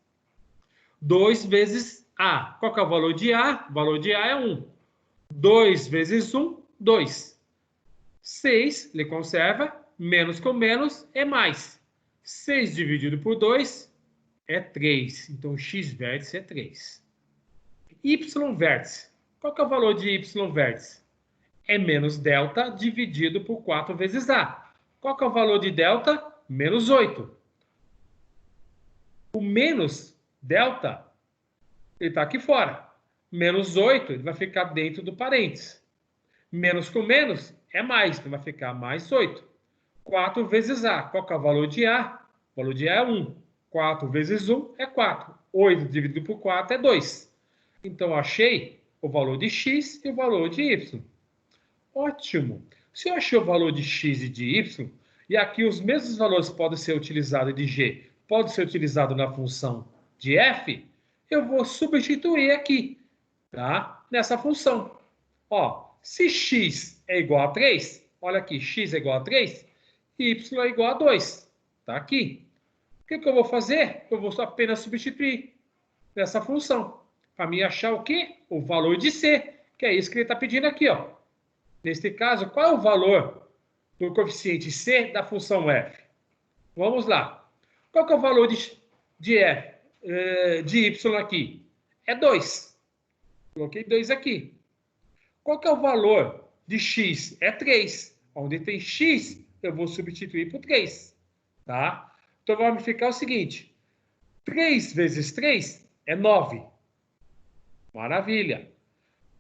2 vezes A. Qual que é o valor de A? O valor de A é 1. 2 vezes 1, 2. 6, ele conserva. Menos com menos é mais. 6 dividido por 2 é 3. Então, x vértice é 3. Y vértice. Qual que é o valor de y vértice? É menos delta dividido por 4 vezes A. Qual que é o valor de delta? Menos 8. O menos delta, ele está aqui fora. Menos 8, ele vai ficar dentro do parênteses. Menos com menos é mais, então vai ficar mais 8. 4 vezes A. Qual que é o valor de A? O valor de A é 1. 4 vezes 1 é 4. 8 dividido por 4 é 2. Então, eu achei o valor de X e o valor de Y. Ótimo! Se eu achei o valor de X e de Y, e aqui os mesmos valores podem ser utilizados de G, pode ser utilizado na função de F, eu vou substituir aqui, tá? Nessa função. Ó, se X é igual a 3, olha aqui, X é igual a 3, Y é igual a 2. Tá aqui. O que eu vou fazer? Eu vou apenas substituir nessa função. Para me achar o quê? O valor de C, que é isso que ele está pedindo aqui, ó. Neste caso, qual é o valor do coeficiente C da função f? Vamos lá. Qual que é o valor de f, de y aqui? É 2. Coloquei 2 aqui. Qual que é o valor de x? É 3. Onde tem x, eu vou substituir por 3. Tá? Então, vai ficar o seguinte. 3 vezes 3 é 9. Maravilha.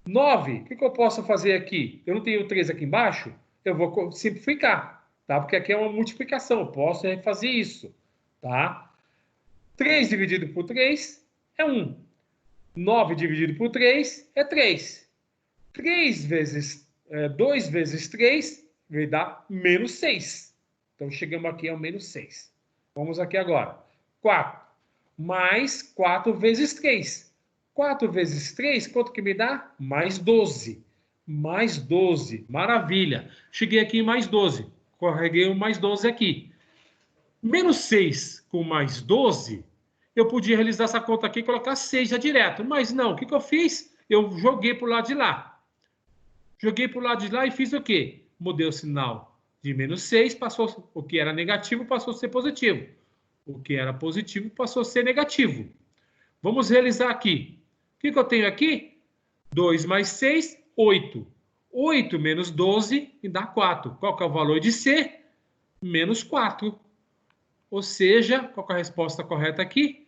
9, o que eu posso fazer aqui? Eu não tenho 3 aqui embaixo? Eu vou simplificar, tá? Porque aqui é uma multiplicação, eu posso fazer isso, tá? 3 dividido por 3 é 1. 9 dividido por 3 é 3. 2 vezes 3 vai dar menos 6. Então, chegamos aqui ao menos 6. Vamos aqui agora. 4 mais 4 vezes 3. 4 vezes 3, quanto que me dá? Mais 12. Mais 12. Maravilha. Cheguei aqui em mais 12. Carreguei o mais 12 aqui. Menos 6 com mais 12, eu podia realizar essa conta aqui e colocar 6 já direto. Mas não, o que eu fiz? Eu joguei para o lado de lá. Joguei para o lado de lá e fiz o quê? Mudei o sinal de menos 6, passou, o que era negativo passou a ser positivo. O que era positivo passou a ser negativo. Vamos realizar aqui. O que eu tenho aqui? 2 mais 6, 8. 8 menos 12 me dá 4. Qual que é o valor de C? Menos 4. Ou seja, qual que é a resposta correta aqui?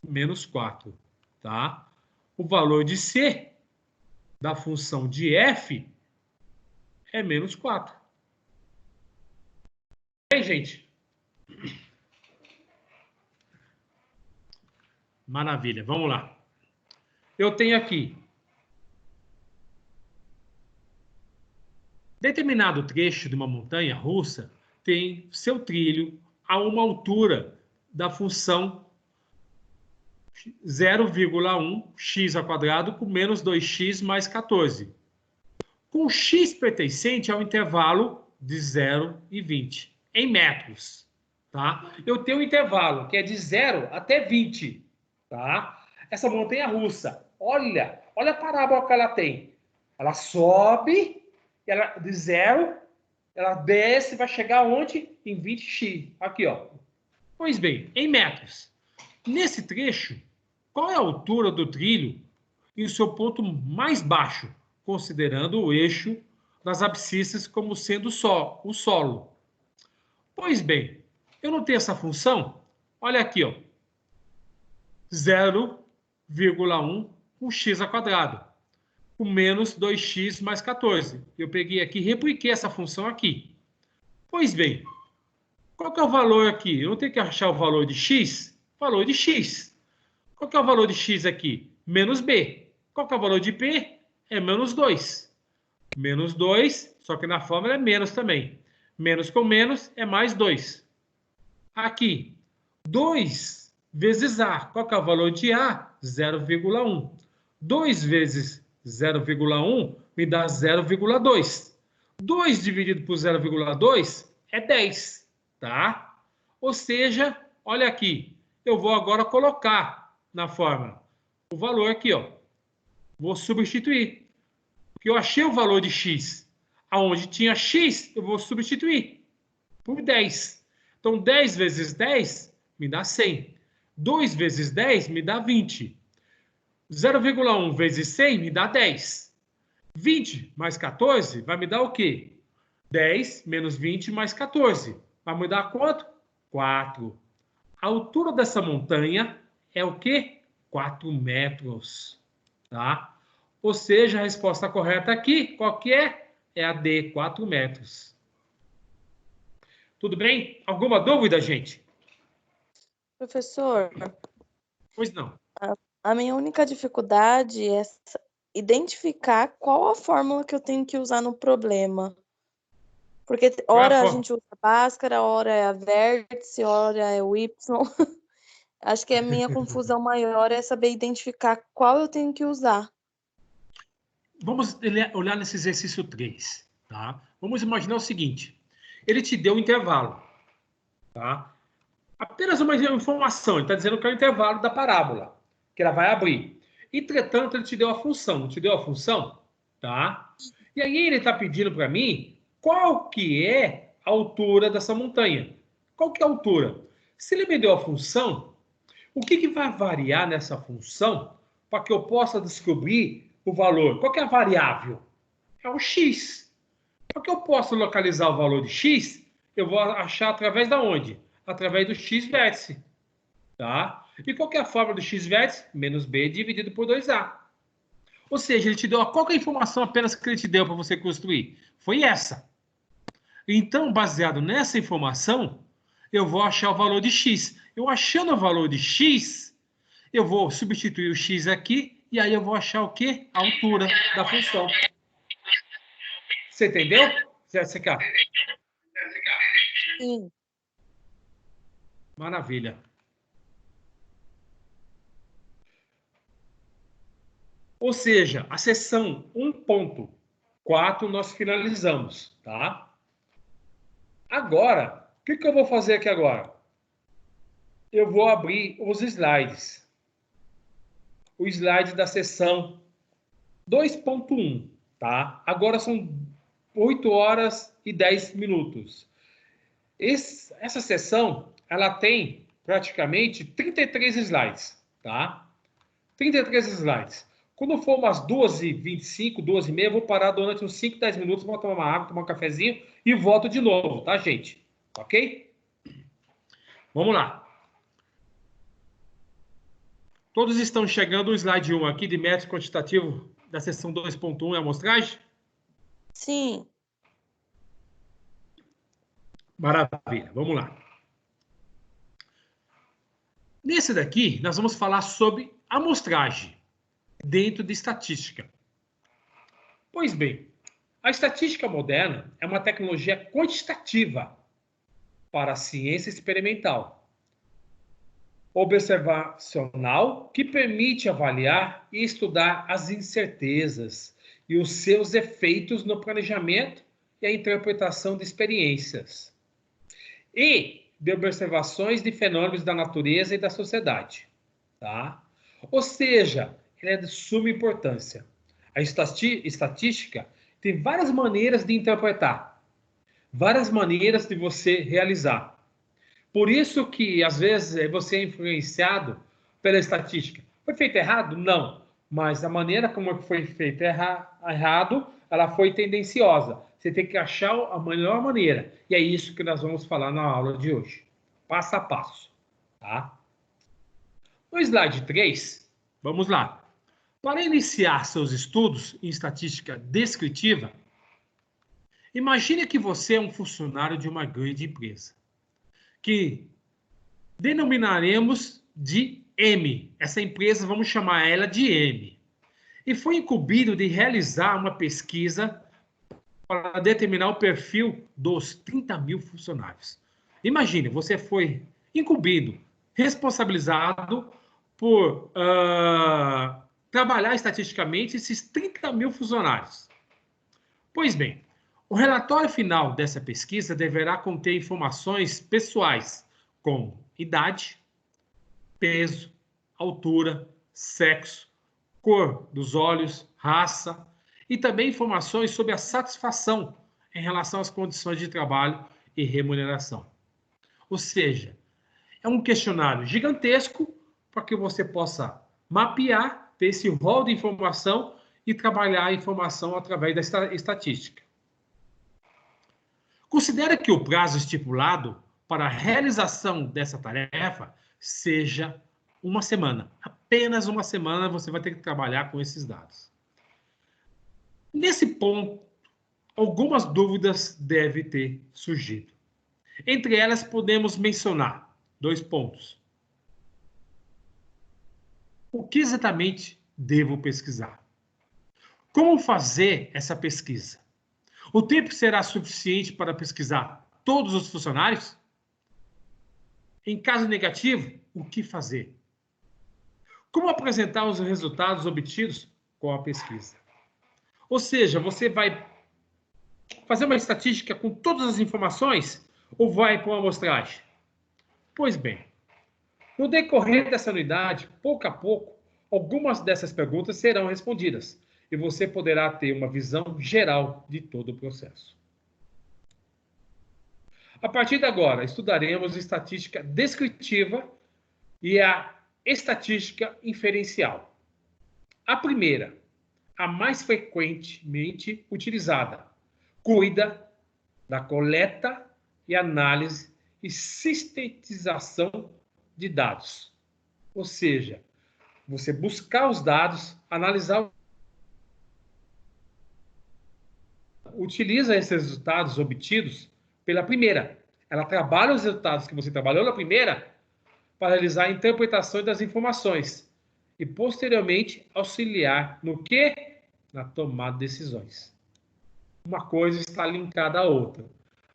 Menos 4. Tá? O valor de C da função de f é menos 4. Bem, gente? Maravilha. Vamos lá. Eu tenho aqui determinado trecho de uma montanha russa tem seu trilho a uma altura da função 0,1 x ao quadrado com menos 2x mais 14. Com x pertencente ao intervalo de 0 e 20, em metros. Tá? Eu tenho um intervalo que é de 0 até 20. Tá? Essa montanha russa, olha a parábola que ela tem. Ela sobe, ela, de 0, ela desce, vai chegar onde? Em 20x. Aqui, ó. Pois bem, em metros. Nesse trecho, qual é a altura do trilho em seu ponto mais baixo, considerando o eixo das abscissas como sendo o solo? Pois bem, eu não tenho essa função. Olha aqui, ó. 0,1 com x ao quadrado, com menos 2x mais 14. Eu peguei aqui e repliquei essa função aqui. Pois bem, qual que é o valor aqui? Eu não tenho que achar o valor de x? Valor de x. Qual que é o valor de x aqui? Menos b. Qual que é o valor de p? É menos 2. Menos 2, só que na fórmula é menos também. Menos com menos é mais 2. Aqui, 2 vezes A. Qual que é o valor de A? 0,1. 2 vezes 0,1 me dá 0,2. 2 dividido por 0,2 é 10. Tá? Ou seja, olha aqui. Eu vou agora colocar na fórmula o valor aqui, ó. Vou substituir. Porque eu achei o valor de x. Aonde tinha x, eu vou substituir por 10. Então, 10 vezes 10 me dá 100. 2 vezes 10 me dá 20. 0,1 vezes 100 me dá 10. 20 mais 14 vai me dar o quê? 10 menos 20 mais 14. Vai me dar quanto? 4. A altura dessa montanha é o quê? 4 metros. Tá? Ou seja, a resposta correta aqui, qual que é? É a D, 4 metros. Tudo bem? Alguma dúvida, gente? Professor, Pois não. a minha única dificuldade é identificar qual a fórmula que eu tenho que usar no problema. Porque Qual é a hora a fórmula? gente usa a Bhaskara, hora é a vértice, hora é o Y. Acho que a minha confusão maior é saber identificar qual eu tenho que usar. Vamos olhar nesse exercício 3. Tá? Vamos imaginar o seguinte. Ele te deu um intervalo. Tá? Apenas uma informação. Ele está dizendo que é o intervalo da parábola, que ela vai abrir. Entretanto, ele te deu a função. Não te deu a função? Tá? E aí ele está pedindo para mim qual que é a altura dessa montanha. Qual que é a altura? Se ele me deu a função, o que vai variar nessa função para que eu possa descobrir o valor? Qual que é a variável? É o x. Para que eu possa localizar o valor de x, eu vou achar através da onde? Através do x vértice. Tá? E qual que é a fórmula do x vértice? Menos b dividido por 2a. Ou seja, ele te deu qual que é a informação apenas que ele te deu para você construir? Foi essa. Então, baseado nessa informação, eu vou achar o valor de x. Eu achando o valor de x, eu vou substituir o x aqui e aí eu vou achar o quê? A altura da função. Você entendeu, Jéssica? Sim. Maravilha. Ou seja, a seção 1.4 nós finalizamos, tá? Agora, o que eu vou fazer aqui agora? Eu vou abrir os slides. O slide da seção 2.1, tá? Agora são 8 horas e 10 minutos. Essa seção, ela tem praticamente 33 slides, tá? 33 slides. Quando for umas 2h25, 2h30, eu vou parar durante uns 5, 10 minutos, vou tomar uma água, tomar um cafezinho e volto de novo, tá, gente? Ok? Vamos lá. Todos estão chegando o slide 1 aqui de método quantitativo da seção 2.1, é a amostragem? Sim. Maravilha, vamos lá. Nesse daqui, nós vamos falar sobre amostragem dentro de estatística. Pois bem, a estatística moderna é uma tecnologia quantitativa para a ciência experimental, observacional, que permite avaliar e estudar as incertezas e os seus efeitos no planejamento e a interpretação de experiências, e de observações de fenômenos da natureza e da sociedade. Tá? Ou seja, ela é de suma importância. A estatística tem várias maneiras de interpretar, várias maneiras de você realizar. Por isso que, às vezes, você é influenciado pela estatística. Foi feito errado? Não. Mas a maneira como foi feito errado, ela foi tendenciosa. Você tem que achar a melhor maneira. E é isso que nós vamos falar na aula de hoje. Passo a passo. Tá? No slide 3, vamos lá. Para iniciar seus estudos em estatística descritiva, imagine que você é um funcionário de uma grande empresa, que denominaremos de M. Essa empresa, vamos chamar ela de M. E foi incumbido de realizar uma pesquisa para determinar o perfil dos 30 mil funcionários. Imagine, você foi incumbido, responsabilizado por trabalhar estatisticamente esses 30 mil funcionários. Pois bem, o relatório final dessa pesquisa deverá conter informações pessoais, como idade, peso, altura, sexo, cor dos olhos, raça, e também informações sobre a satisfação em relação às condições de trabalho e remuneração. Ou seja, é um questionário gigantesco para que você possa mapear, ter esse rol de informação e trabalhar a informação através da estatística. Considere que o prazo estipulado para a realização dessa tarefa seja uma semana. Apenas uma semana você vai ter que trabalhar com esses dados. Nesse ponto, algumas dúvidas devem ter surgido. Entre elas, podemos mencionar 2 pontos. O que exatamente devo pesquisar? Como fazer essa pesquisa? O tempo será suficiente para pesquisar todos os funcionários? Em caso negativo, o que fazer? Como apresentar os resultados obtidos com a pesquisa? Ou seja, você vai fazer uma estatística com todas as informações ou vai com a amostragem? Pois bem, no decorrer dessa unidade, pouco a pouco, algumas dessas perguntas serão respondidas e você poderá ter uma visão geral de todo o processo. A partir de agora, estudaremos estatística descritiva e a estatística inferencial. A primeira, a mais frequentemente utilizada, cuida da coleta e análise e sistematização de dados. Ou seja, você buscar os dados, analisar, utiliza esses resultados obtidos pela primeira. Ela trabalha os resultados que você trabalhou na primeira para realizar a interpretação das informações e, posteriormente, auxiliar no quê? Na tomada de decisões. Uma coisa está linkada à outra.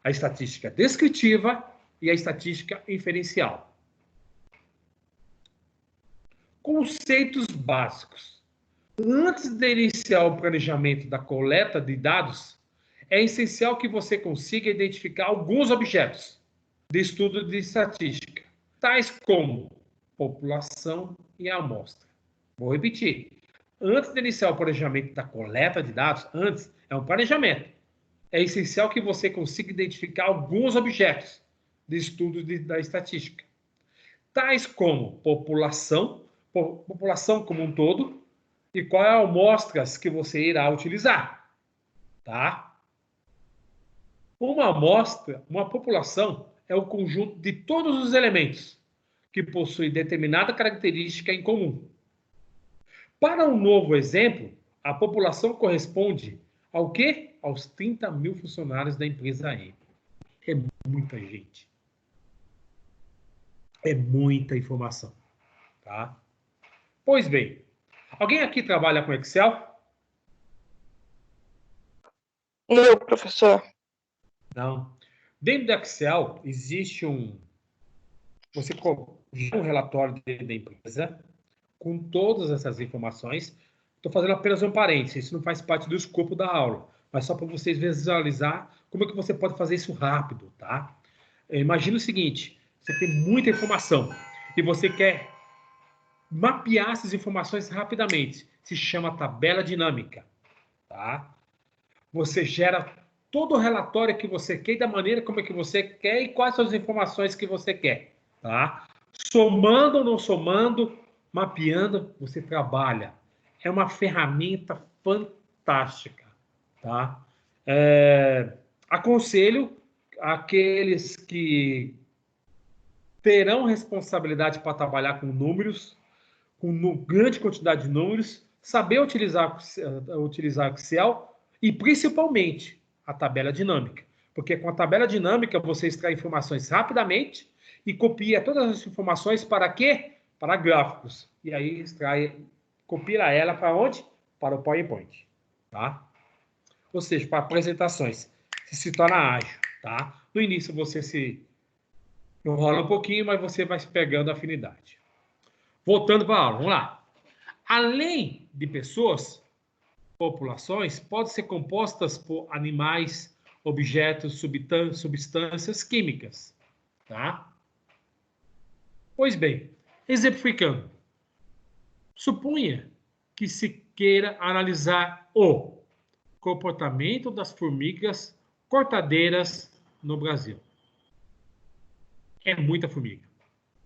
A estatística descritiva e a estatística inferencial. Conceitos básicos. Antes de iniciar o planejamento da coleta de dados, é essencial que você consiga identificar alguns objetos de estudo de estatística, tais como população e amostra. Vou repetir. Antes de iniciar o planejamento da coleta de dados, antes é um planejamento. É essencial que você consiga identificar alguns objetos de estudo da estatística, tais como população como um todo, e quais amostras que você irá utilizar. Tá? Uma amostra, uma população, é o conjunto de todos os elementos que possuem determinada característica em comum. Para um novo exemplo, a população corresponde ao quê? Aos 30 mil funcionários da empresa M. É muita gente. É muita informação. Tá? Pois bem, alguém aqui trabalha com Excel? Eu, professor. Não. Dentro do Excel, existe você coloca um relatório da empresa com todas essas informações. Estou fazendo apenas um parênteses, isso não faz parte do escopo da aula, mas só para vocês visualizar como é que você pode fazer isso rápido, tá? Imagina o seguinte, você tem muita informação e você quer mapear essas informações rapidamente. Se chama tabela dinâmica, tá? Você gera todo o relatório que você quer, da maneira como é que você quer e quais são as informações que você quer, tá? Somando ou não somando, mapeando, você trabalha. É uma ferramenta fantástica, tá? Aconselho aqueles que terão responsabilidade para trabalhar com números, com grande quantidade de números, saber utilizar Excel e, principalmente, a tabela dinâmica. Porque com a tabela dinâmica você extrai informações rapidamente e copia todas as informações para quê? Para gráficos. E aí copia ela para onde? Para o PowerPoint. Tá? Ou seja, para apresentações. Se torna ágil. Tá? No início você se enrola um pouquinho, mas você vai se pegando afinidade. Voltando para a aula, vamos lá. Além de pessoas, populações podem ser compostas por animais, objetos, substâncias químicas. Tá? Pois bem, exemplificando. Suponha que se queira analisar o comportamento das formigas cortadeiras no Brasil. É muita formiga,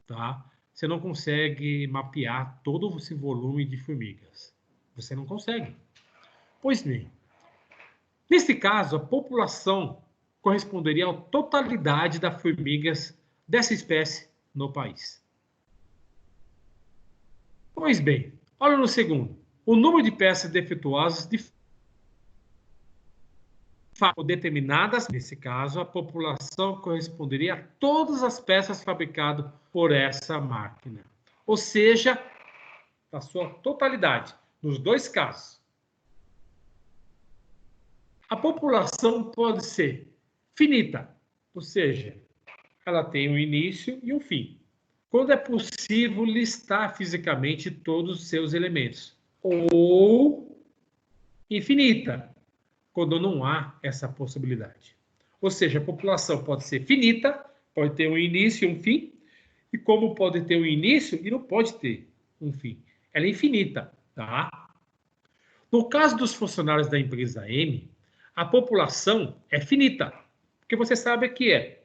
tá? Você não consegue mapear todo esse volume de formigas. Você não consegue. Pois bem, neste caso, a população corresponderia à totalidade das formigas dessa espécie no país. Pois bem, olha no segundo. O número de peças defeituosas de fato determinadas, nesse caso, a população corresponderia a todas as peças fabricadas por essa máquina. Ou seja, a sua totalidade, nos dois casos. A população pode ser finita, ou seja, ela tem um início e um fim. Quando é possível listar fisicamente todos os seus elementos. Ou infinita, quando não há essa possibilidade. Ou seja, a população pode ser finita, pode ter um início e um fim, e como pode ter um início e não pode ter um fim. Ela é infinita, tá? No caso dos funcionários da empresa M, a população é finita, porque você sabe que é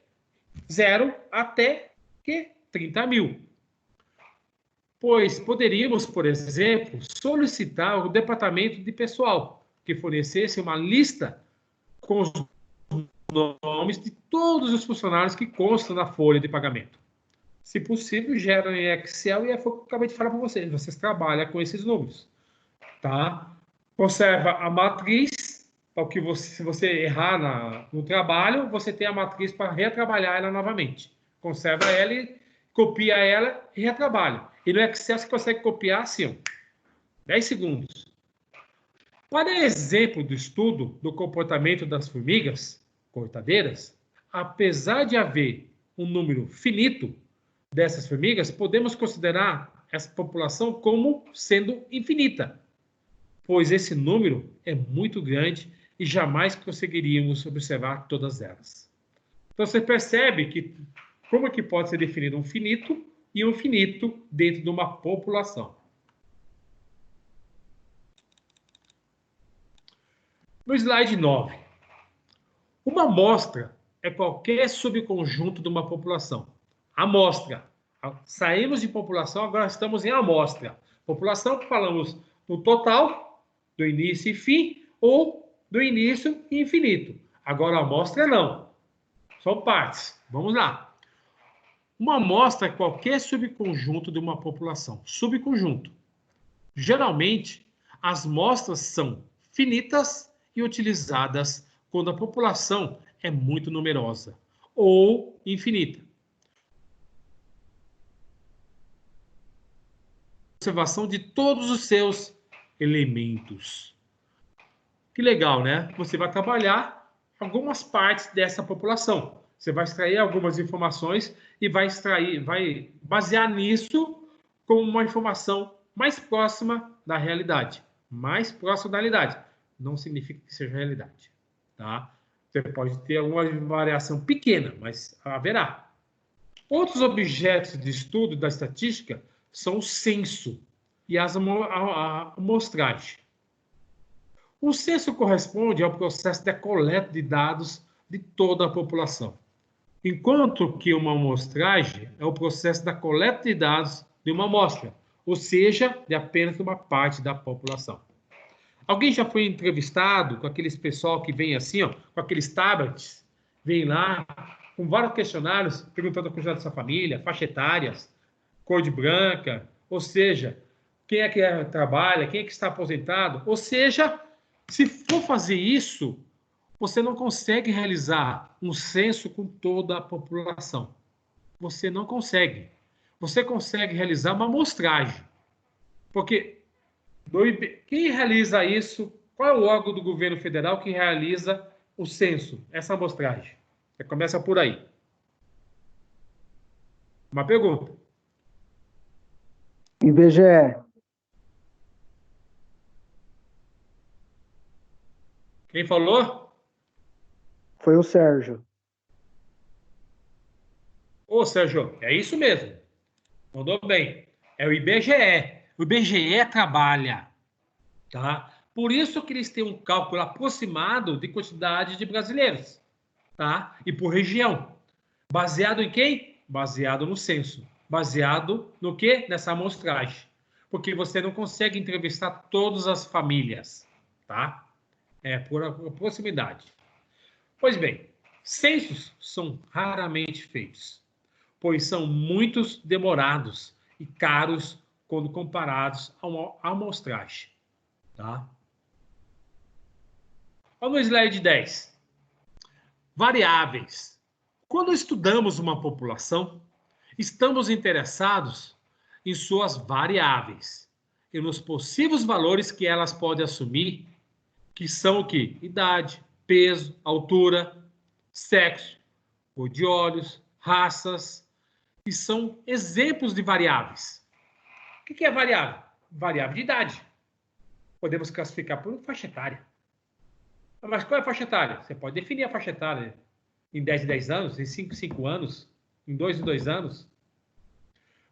0 até que 30 mil. Pois poderíamos, por exemplo, solicitar o departamento de pessoal que fornecesse uma lista com os nomes de todos os funcionários que constam na folha de pagamento. Se possível, geram em Excel e é o que eu acabei de falar para vocês. Vocês trabalham com esses números, tá? Conserva a matriz, para que se você errar no trabalho, você tem a matriz para retrabalhar ela novamente. Conserva ela e copia ela e retrabalha. E no Excel você consegue copiar assim, ó, 10 segundos. Para exemplo do estudo do comportamento das formigas cortadeiras, apesar de haver um número finito dessas formigas, podemos considerar essa população como sendo infinita, pois esse número é muito grande e jamais conseguiríamos observar todas elas. Então você percebe que como é que pode ser definido um finito e um finito dentro de uma população. No slide 9, uma amostra é qualquer subconjunto de uma população. Amostra. Saímos de população, agora estamos em amostra. População, falamos no total, do início e fim, ou do início e infinito. Agora, amostra não. São partes. Vamos lá. Uma amostra é qualquer subconjunto de uma população. Subconjunto. Geralmente, as amostras são finitas e utilizadas quando a população é muito numerosa ou infinita. Observação de todos os seus elementos. Que legal, né? Você vai trabalhar algumas partes dessa população. Você vai extrair algumas informações e vai basear nisso como uma informação mais próxima da realidade. Mais próxima da realidade. Não significa que seja realidade, tá? Você pode ter alguma variação pequena, mas haverá. Outros objetos de estudo da estatística são o censo e a amostragem. O censo corresponde ao processo de coleta de dados de toda a população, enquanto que uma amostragem é o processo da coleta de dados de uma amostra, ou seja, de apenas uma parte da população. Alguém já foi entrevistado com aqueles pessoal que vem assim, ó, com aqueles tablets, vem lá com vários questionários perguntando a quantidade da sua família, faixa etárias, cor de branca, ou seja, quem é que trabalha, quem é que está aposentado, ou seja, se for fazer isso, você não consegue realizar um censo com toda a população. Você não consegue. Você consegue realizar uma amostragem. Porque quem realiza isso? Qual é o órgão do governo federal que realiza o censo, essa amostragem? Você começa por aí. Uma pergunta. IBGE. Quem falou? Foi o Sérgio. Ô, Sérgio, é isso mesmo. Mandou bem. É o IBGE. O IBGE trabalha, tá? Por isso que eles têm um cálculo aproximado de quantidade de brasileiros, tá? E por região. Baseado em quem? Baseado no censo. Baseado no quê? Nessa amostragem. Porque você não consegue entrevistar todas as famílias, tá? É por proximidade. Pois bem, censos são raramente feitos. pois são muito demorados e caros quando comparados à amostragem. Tá? Vamos no slide 10. Variáveis. Quando estudamos uma população, estamos interessados em suas variáveis e nos possíveis valores que elas podem assumir, que são o quê? Idade, peso, altura, sexo, cor de olhos, raças, que são exemplos de variáveis. O que é variável? Variável de idade. Podemos classificar por faixa etária. Mas qual é a faixa etária? Você pode definir a faixa etária em 10 em 10 anos, em 5 em 5 anos, em 2 em 2 anos.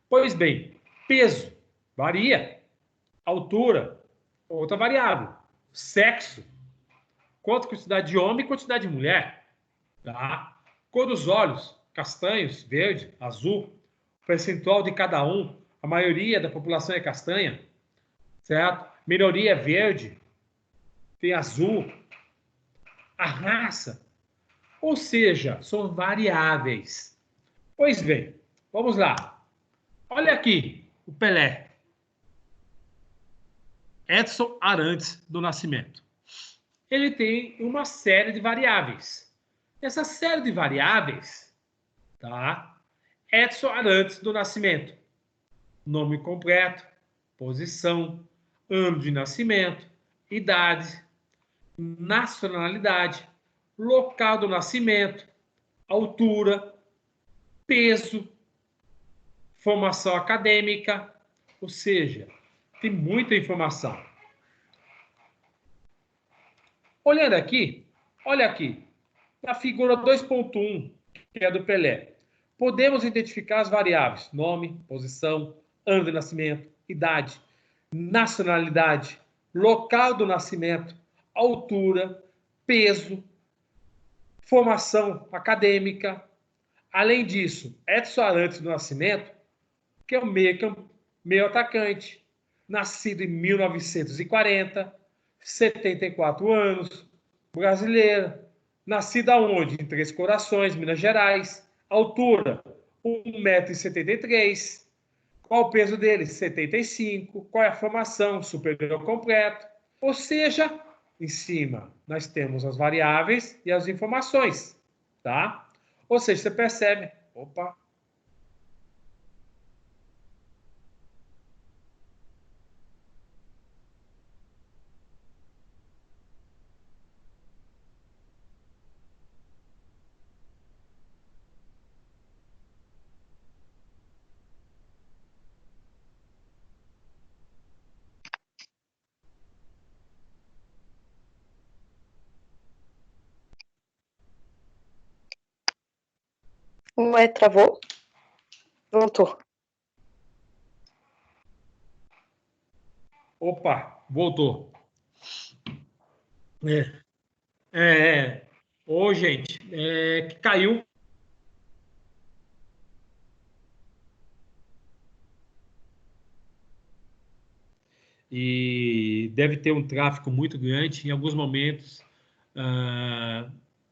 Pois bem, peso varia. Altura, outra variável. Sexo, quantidade de homem e quantidade de mulher. Tá? Cor dos olhos, castanhos, verde, azul. Percentual de cada um. A maioria da população é castanha. Certo? Minoria é verde. Tem azul. A raça. Ou seja, são variáveis. Pois bem, vamos lá. Olha aqui o Pelé. Edson Arantes do Nascimento. Ele tem uma série de variáveis. Essa série de variáveis, tá? Edson Arantes do Nascimento. Nome completo, posição, ano de nascimento, idade, nacionalidade, local do nascimento, altura, peso, formação acadêmica, ou seja, tem muita informação. Olhando aqui, olha aqui, na figura 2.1, que é do Pelé, podemos identificar as variáveis: nome, posição, ano de nascimento, idade, nacionalidade, local do nascimento, altura, peso, formação acadêmica. Além disso, Edson Arantes do Nascimento, que é o meio atacante, nascido em 1940, 74 anos, brasileiro, nascido aonde? Em Três Corações, Minas Gerais, altura 1,73 m, qual o peso dele? 75, qual é a formação? Superior completo, ou seja, em cima nós temos as variáveis e as informações, tá? Ou seja, você percebe, opa, Ué, travou? Voltou. opa, voltou. Ô, gente, que caiu. E deve ter um tráfego muito grande. Em alguns momentos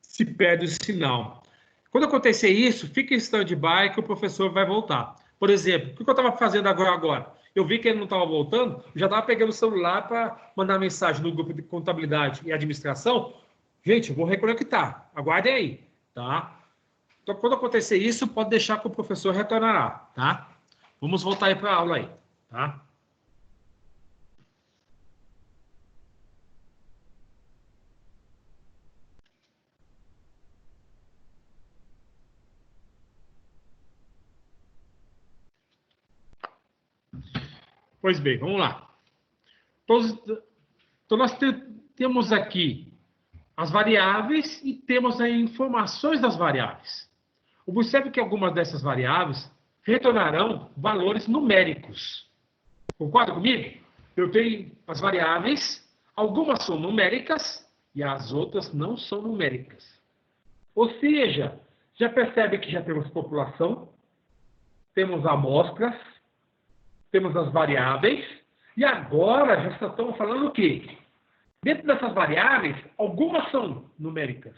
se perde o sinal. Quando acontecer isso, fique em stand-by que o professor vai voltar. Por exemplo, o que eu estava fazendo agora? Eu vi que ele não estava voltando, já estava pegando o celular para mandar mensagem no grupo de contabilidade e administração. Gente, eu vou reconectar. Aguardem aí, tá? Então, quando acontecer isso, pode deixar que o professor retornará, tá? Vamos voltar aí para a aula aí, tá? Pois bem, vamos lá. Então, nós temos aqui as variáveis e temos aí informações das variáveis. Observe que algumas dessas variáveis retornarão valores numéricos. Concorda comigo? Eu tenho as variáveis, algumas são numéricas e as outras não são numéricas. Ou seja, já percebe que já temos população, temos amostras, temos as variáveis, e agora já estamos falando o quê? Dentro dessas variáveis, algumas são numéricas,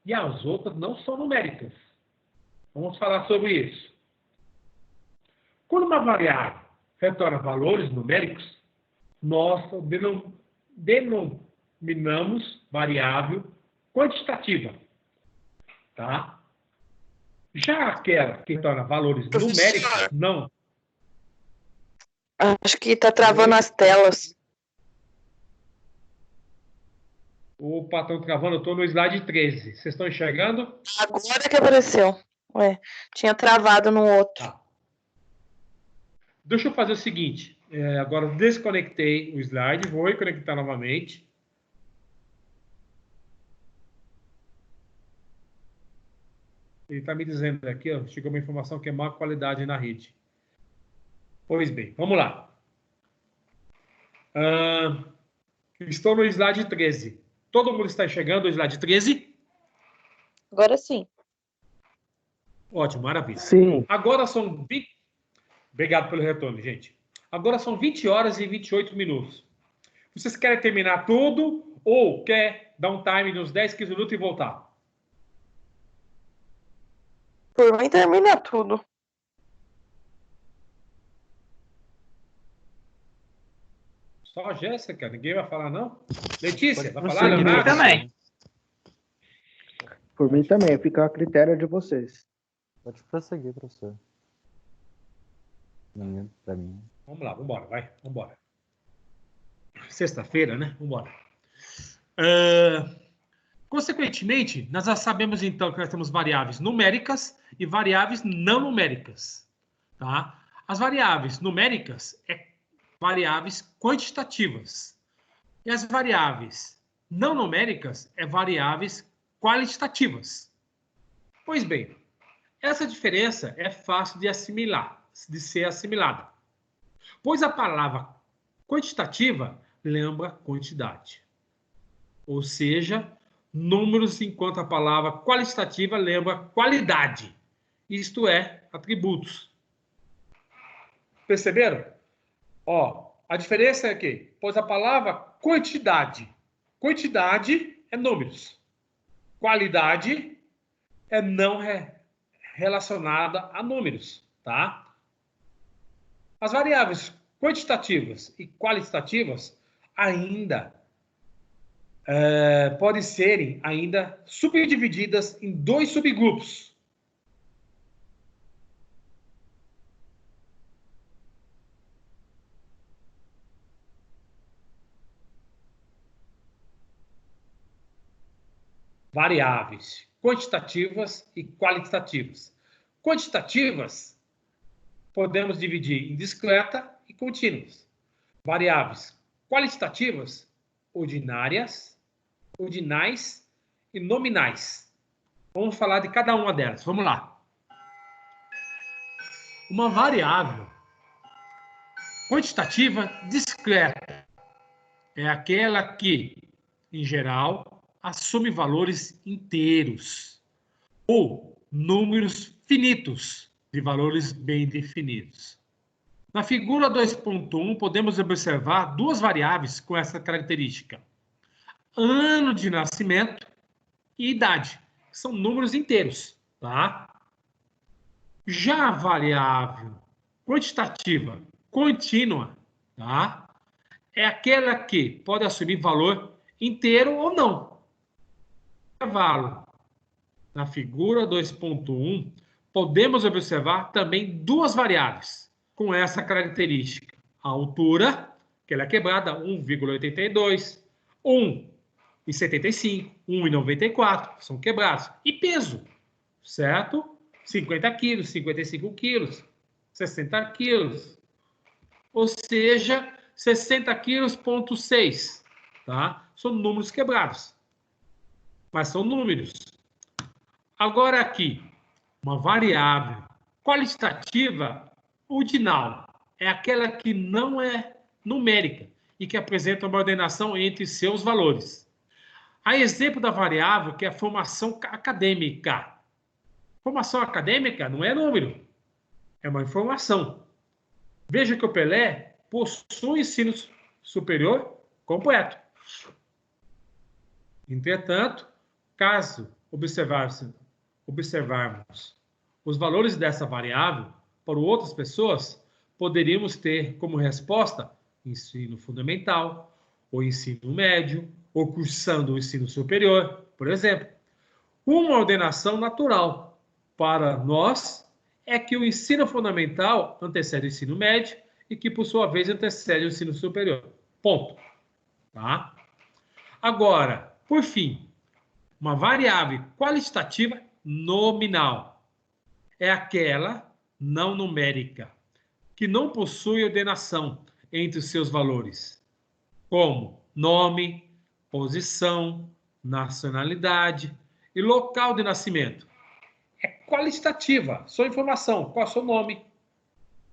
e as outras não são numéricas. Vamos falar sobre isso. Quando uma variável retorna valores numéricos, nós denominamos variável quantitativa. Tá? Já aquela que retorna valores numéricos, não. Acho que tá travando as telas. Opa, estão travando, eu estou no slide 13. Vocês estão enxergando? Agora que apareceu. Ué, tinha travado no outro. Tá. Deixa eu fazer o seguinte. Agora eu desconectei o slide, vou conectar novamente. Ele está me dizendo aqui, ó, chegou uma informação que é má qualidade na rede. Pois bem, vamos lá. Estou no slide 13. Todo mundo está enxergando o slide 13? Agora sim. Ótimo, maravilha. Sim. Agora são 20... Obrigado pelo retorno, gente. Agora são 20 horas e 28 minutos. Vocês querem terminar tudo ou quer dar um time de uns 10, 15 minutos e voltar? Por mim termina tudo. Só a Jéssica, ninguém vai falar, não? Letícia, vai falar? Prosseguir, Leonardo? também. Por mim também, fica a critério de vocês. Pode prosseguir, professor. Pra mim. Vamos lá, vamos embora, vai, vamos embora. Sexta-feira, né? Vamos embora. Consequentemente, nós já sabemos então que nós temos variáveis numéricas e variáveis não numéricas. Tá? As variáveis numéricas é variáveis quantitativas. E as variáveis não numéricas é variáveis qualitativas. Pois bem, essa diferença é fácil de assimilar, de ser assimilada. Pois a palavra quantitativa lembra quantidade. Ou seja, números, enquanto a palavra qualitativa lembra qualidade. Isto é, atributos. Perceberam? Ó, a diferença é que, pois a palavra quantidade é números. Qualidade é não relacionada a números, tá? As variáveis quantitativas e qualitativas ainda podem serem ainda subdivididas em dois subgrupos. Variáveis quantitativas e qualitativas. Quantitativas podemos dividir em discreta e contínuas. Variáveis qualitativas, ordinárias, ordinais e nominais. Vamos falar de cada uma delas. Vamos lá. Uma variável quantitativa discreta é aquela que, em geral, assume valores inteiros ou números finitos de valores bem definidos. Na figura 2.1, podemos observar duas variáveis com essa característica. Ano de nascimento e idade, que são números inteiros, tá? Já a variável quantitativa contínua, tá? É aquela que pode assumir valor inteiro ou não. Intervalo. Na figura 2.1, podemos observar também duas variáveis com essa característica. A altura, que ela é quebrada, 1,82, 1,75, 1,94, são quebrados. E peso, certo? 50 quilos, 55 quilos, 60 quilos. Ou seja, 60 quilos, ponto 6, tá? São números quebrados. Mas são números. Agora aqui, uma variável qualitativa ordinal é aquela que não é numérica e que apresenta uma ordenação entre seus valores. Há exemplo da variável que é a formação acadêmica. Formação acadêmica não é número, é uma informação. Veja que o Pelé possui ensino superior completo. Entretanto, caso observarmos os valores dessa variável, para outras pessoas, poderíamos ter como resposta ensino fundamental, ou ensino médio, ou cursando o ensino superior, por exemplo. Uma ordenação natural para nós é que o ensino fundamental antecede o ensino médio e que, por sua vez, antecede o ensino superior. Ponto. Tá? Agora, por fim, uma variável qualitativa nominal é aquela não numérica que não possui ordenação entre os seus valores, como nome, posição, nacionalidade e local de nascimento. É qualitativa, sua informação, qual é o seu nome,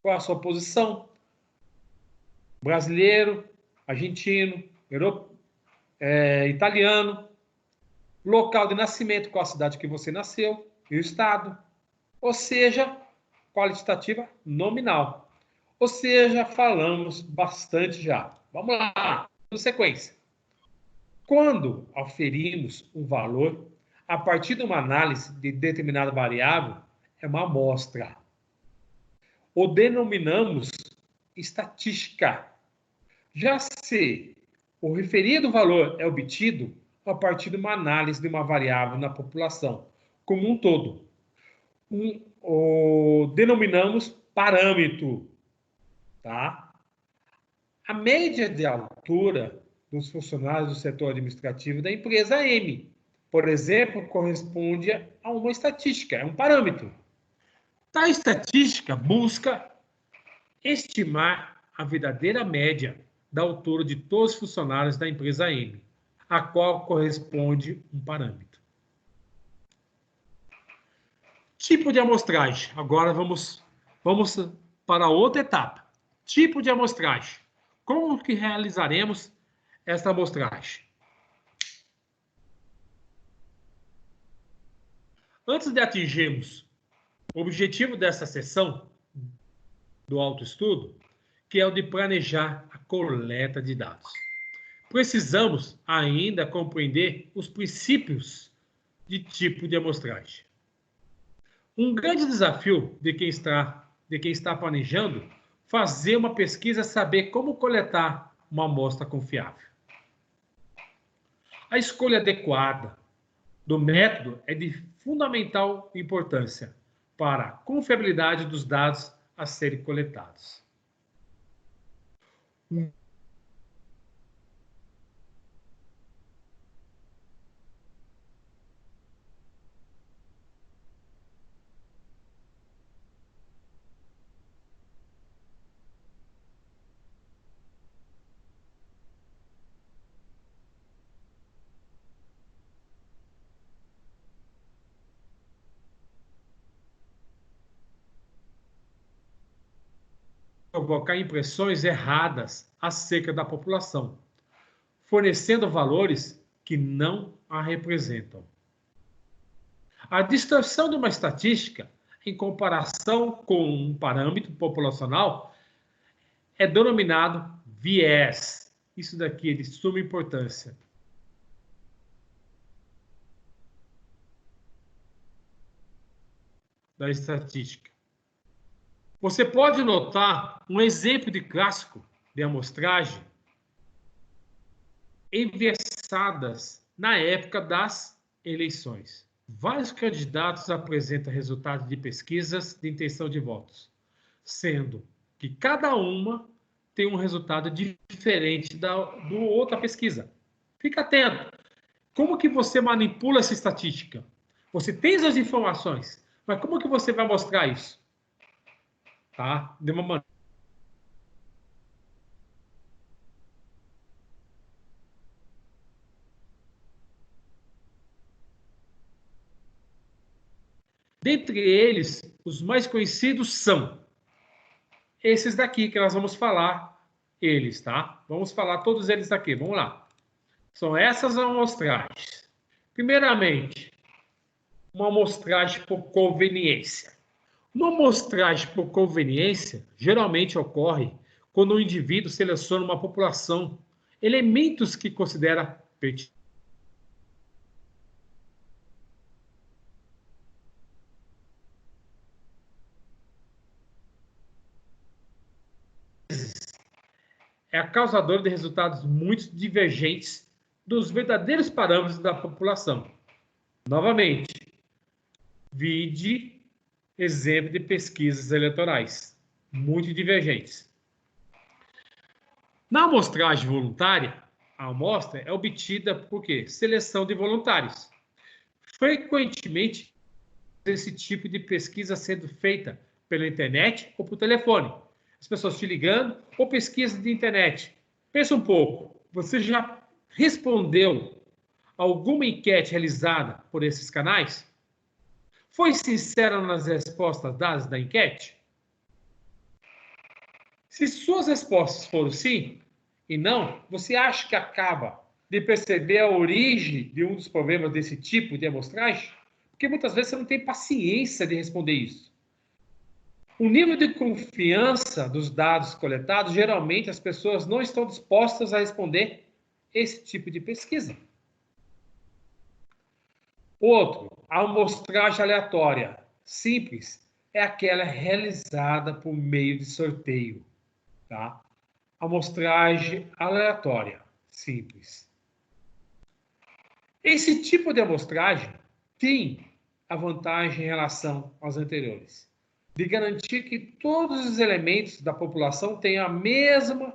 qual é a sua posição, brasileiro, argentino, italiano, local de nascimento, qual a cidade que você nasceu e o estado, ou seja, qualitativa nominal. Ou seja, falamos bastante já. Vamos lá, na sequência. Quando aferimos um valor a partir de uma análise de determinada variável, é uma amostra. O denominamos estatística. Já se o referido valor é obtido a partir de uma análise de uma variável na população como um todo, o denominamos parâmetro. Tá? A média de altura dos funcionários do setor administrativo da empresa M, por exemplo, corresponde a uma estatística, é um parâmetro. A estatística busca estimar a verdadeira média da altura de todos os funcionários da empresa M, a qual corresponde um parâmetro. Tipo de amostragem. Agora vamos para outra etapa. Tipo de amostragem. Como que realizaremos esta amostragem? Antes de atingirmos o objetivo dessa sessão do autoestudo, que é o de planejar a coleta de dados, precisamos ainda compreender os princípios de tipo de amostragem. Um grande desafio de quem está planejando fazer uma pesquisa é saber como coletar uma amostra confiável. A escolha adequada do método é de fundamental importância para a confiabilidade dos dados a serem coletados. Provocar impressões erradas acerca da população, fornecendo valores que não a representam. A distorção de uma estatística em comparação com um parâmetro populacional é denominado viés. Isso daqui é de suma importância. Da estatística. Você pode notar um exemplo de clássico de amostragem enviesadas na época das eleições. Vários candidatos apresentam resultados de pesquisas de intenção de votos, sendo que cada uma tem um resultado diferente do outra pesquisa. Fica atento. Como que você manipula essa estatística? Você tem as informações, mas como que você vai mostrar isso? Tá? De uma maneira. Dentre eles, os mais conhecidos são esses daqui que nós vamos falar, eles, tá? Vamos falar todos eles aqui, vamos lá. São essas amostragens. Primeiramente, uma amostragem por conveniência. Uma amostragem por conveniência geralmente ocorre quando o indivíduo seleciona uma população, elementos que considera pertinentes. é a causadora de resultados muito divergentes dos verdadeiros parâmetros da população. Novamente, vide exemplo de pesquisas eleitorais, muito divergentes. Na amostragem voluntária, a amostra é obtida por quê? Seleção de voluntários. Frequentemente, esse tipo de pesquisa sendo feita pela internet ou por telefone. As pessoas te ligando ou pesquisa de internet. Pensa um pouco, você já respondeu alguma enquete realizada por esses canais? Foi sincero nas respostas dadas da enquete? Se suas respostas foram sim e não, você acha que acaba de perceber a origem de um dos problemas desse tipo de amostragem? Porque muitas vezes você não tem paciência de responder isso. O nível de confiança dos dados coletados, geralmente as pessoas não estão dispostas a responder esse tipo de pesquisa. Outro, a amostragem aleatória, simples, é aquela realizada por meio de sorteio. Tá? Amostragem aleatória, simples. Esse tipo de amostragem tem a vantagem em relação aos anteriores, de garantir que todos os elementos da população tenham a mesma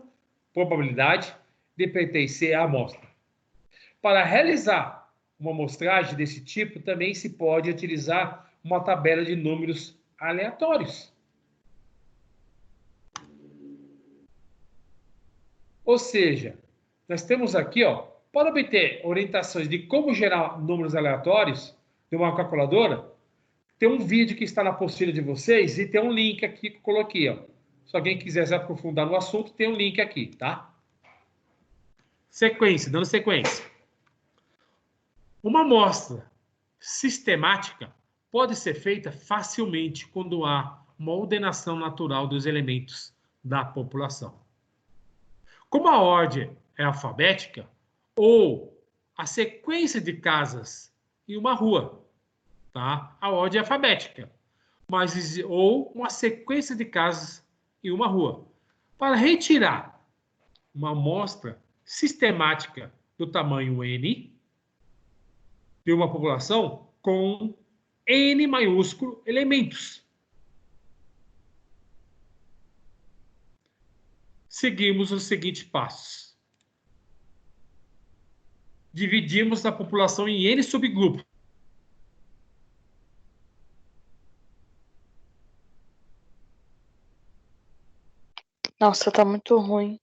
probabilidade de pertencer à amostra. Para realizar uma amostragem desse tipo, também se pode utilizar uma tabela de números aleatórios. Ou seja, nós temos aqui, para obter orientações de como gerar números aleatórios de uma calculadora, tem um vídeo que está na apostila de vocês e tem um link aqui que eu coloquei. Se alguém quiser se aprofundar no assunto, tem um link aqui, tá? Sequência, dando sequência. Uma amostra sistemática pode ser feita facilmente quando há uma ordenação natural dos elementos da população. Como a ordem é alfabética, ou a sequência de casas em uma rua, tá? A ordem é alfabética, ou uma sequência de casas em uma rua. Para retirar uma amostra sistemática do tamanho N de uma população com N maiúsculo elementos. Seguimos os seguintes passos. Dividimos a população em N subgrupos. Nossa, tá muito ruim.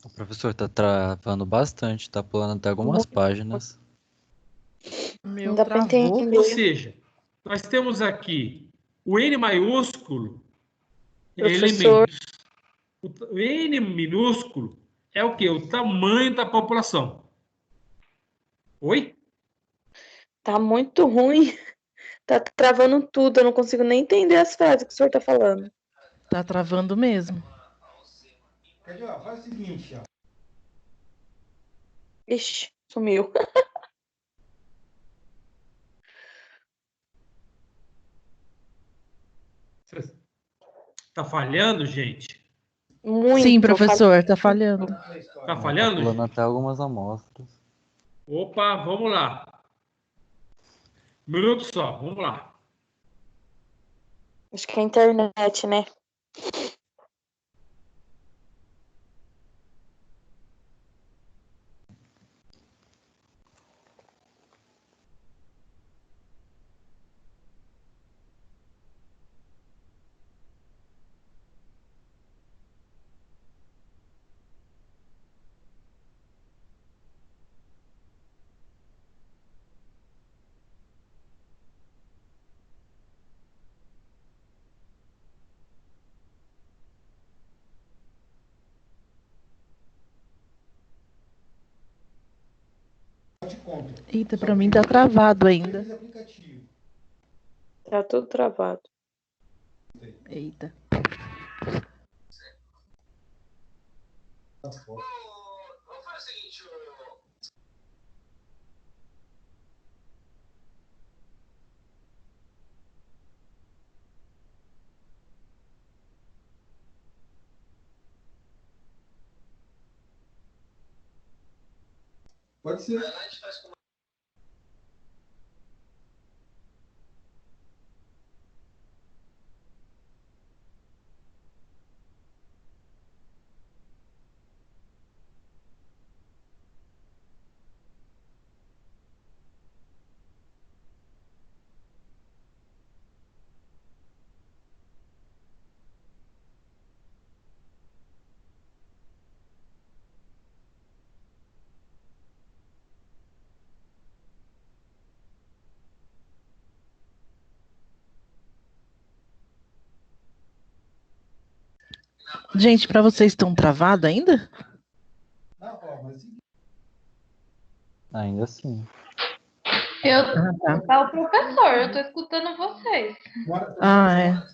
O professor tá travando bastante, tá pulando até algumas páginas. Não dá pra travou. entender. Ou seja, nós temos aqui o N maiúsculo é Professor. elementos. O N minúsculo é o quê? O tamanho da população. Oi? Tá muito ruim. Tá travando tudo. Eu não consigo nem entender as frases que o senhor tá falando. Tá travando mesmo. Faz o seguinte, ó. Ixi, sumiu. Tá falhando, gente? Muito. Sim, professor, tá falhando. Tá Tá falhando? pulando Gente? até algumas amostras. Opa, vamos lá. Um minuto só, vamos lá. Acho que é a internet, né? Eita, pra mim tá travado ainda. Tá tudo travado. Eita. Pode ser. Gente, para vocês estão travados ainda? Não, ó, mas Ainda assim. Tá o professor, eu tô escutando vocês.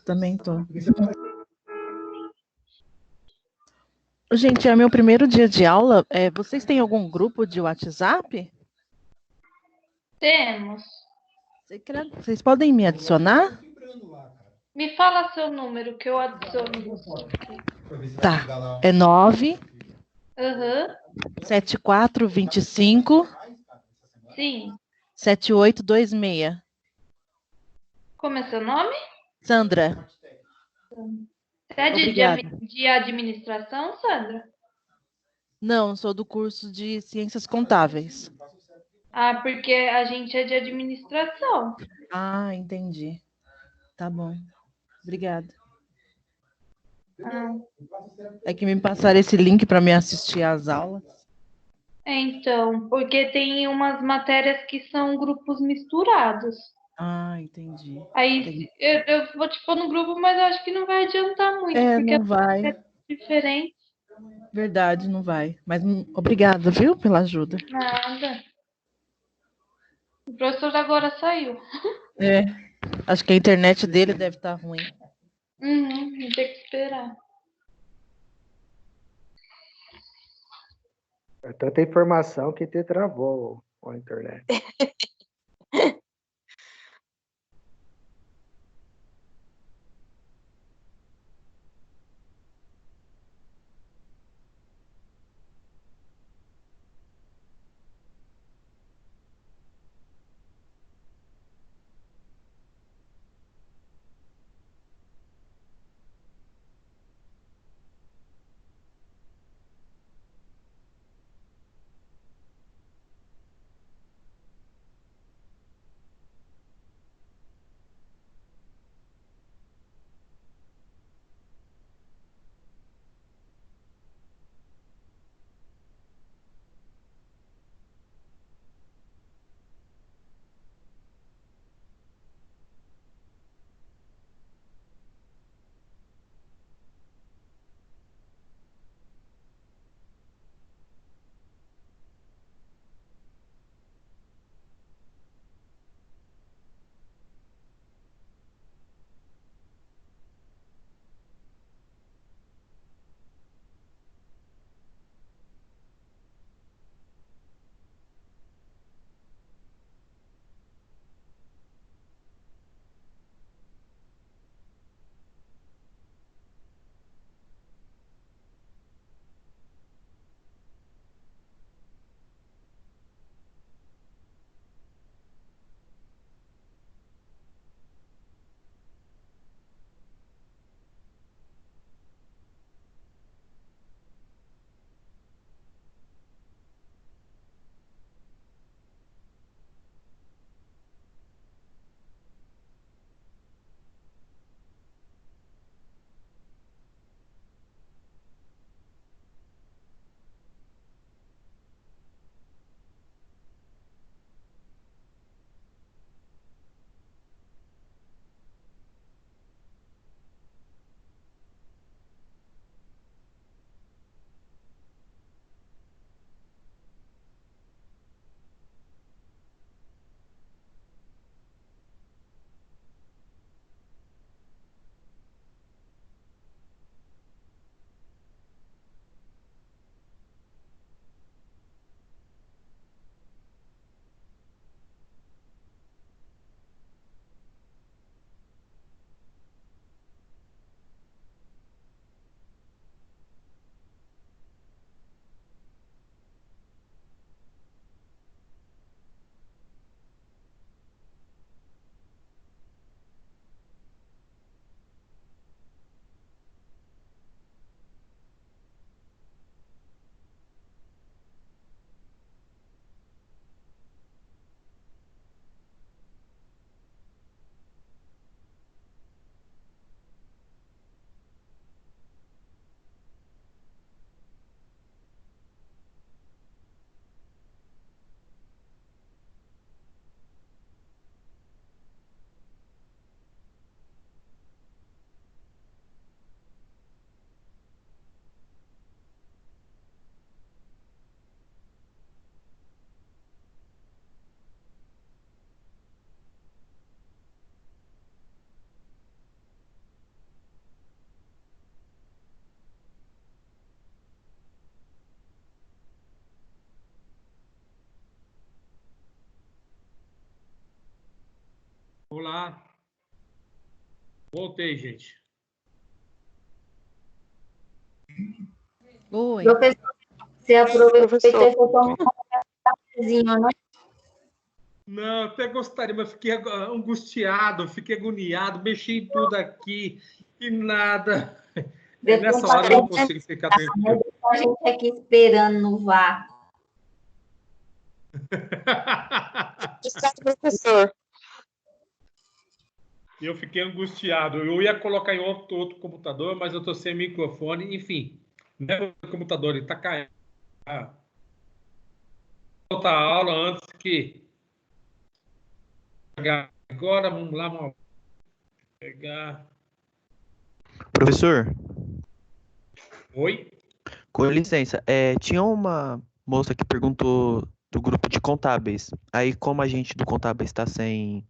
Também tô. Gente, é meu primeiro dia de aula. Vocês têm algum grupo de WhatsApp? Temos. Vocês podem me adicionar? Me fala seu número que eu adiciono você. Tá. É 9 Aham, 7425 sim. 7826. Como é seu nome? Sandra, Você é obrigada. de administração, Sandra? Não, sou do curso de Ciências Contábeis. Ah, porque a gente é de administração. Ah, entendi. Tá bom. Obrigada. Ah, É que me passaram esse link para me assistir às aulas. então, porque tem umas matérias que são grupos misturados. Ah, entendi. Aí eu vou te pôr no grupo, mas eu acho que não vai adiantar muito, porque Não vai. é diferente. Verdade, não vai. Mas obrigada, viu, pela ajuda. Nada. O professor agora saiu. Acho que a internet dele deve estar ruim. Vou ter que esperar. É tanta informação que te travou a internet. Vamos lá. Voltei, gente. Oi. Professor, você aproveitou Professor. e botou um cafezinho, né? Não, até gostaria, mas fiquei angustiado, fiquei agoniado, mexi em tudo aqui e nada. Nessa hora eu não consigo ficar tranquilo. A gente aqui esperando no vácuo. Professor. Eu fiquei angustiado. Eu ia colocar em outro computador, mas eu estou sem microfone. Enfim, meu computador está caindo. Volta a aula antes que... Agora, vamos lá. Vamos pegar... Professor, Oi? com licença, tinha uma moça que perguntou do grupo de contábeis. Aí, como a gente do contábeis está sem...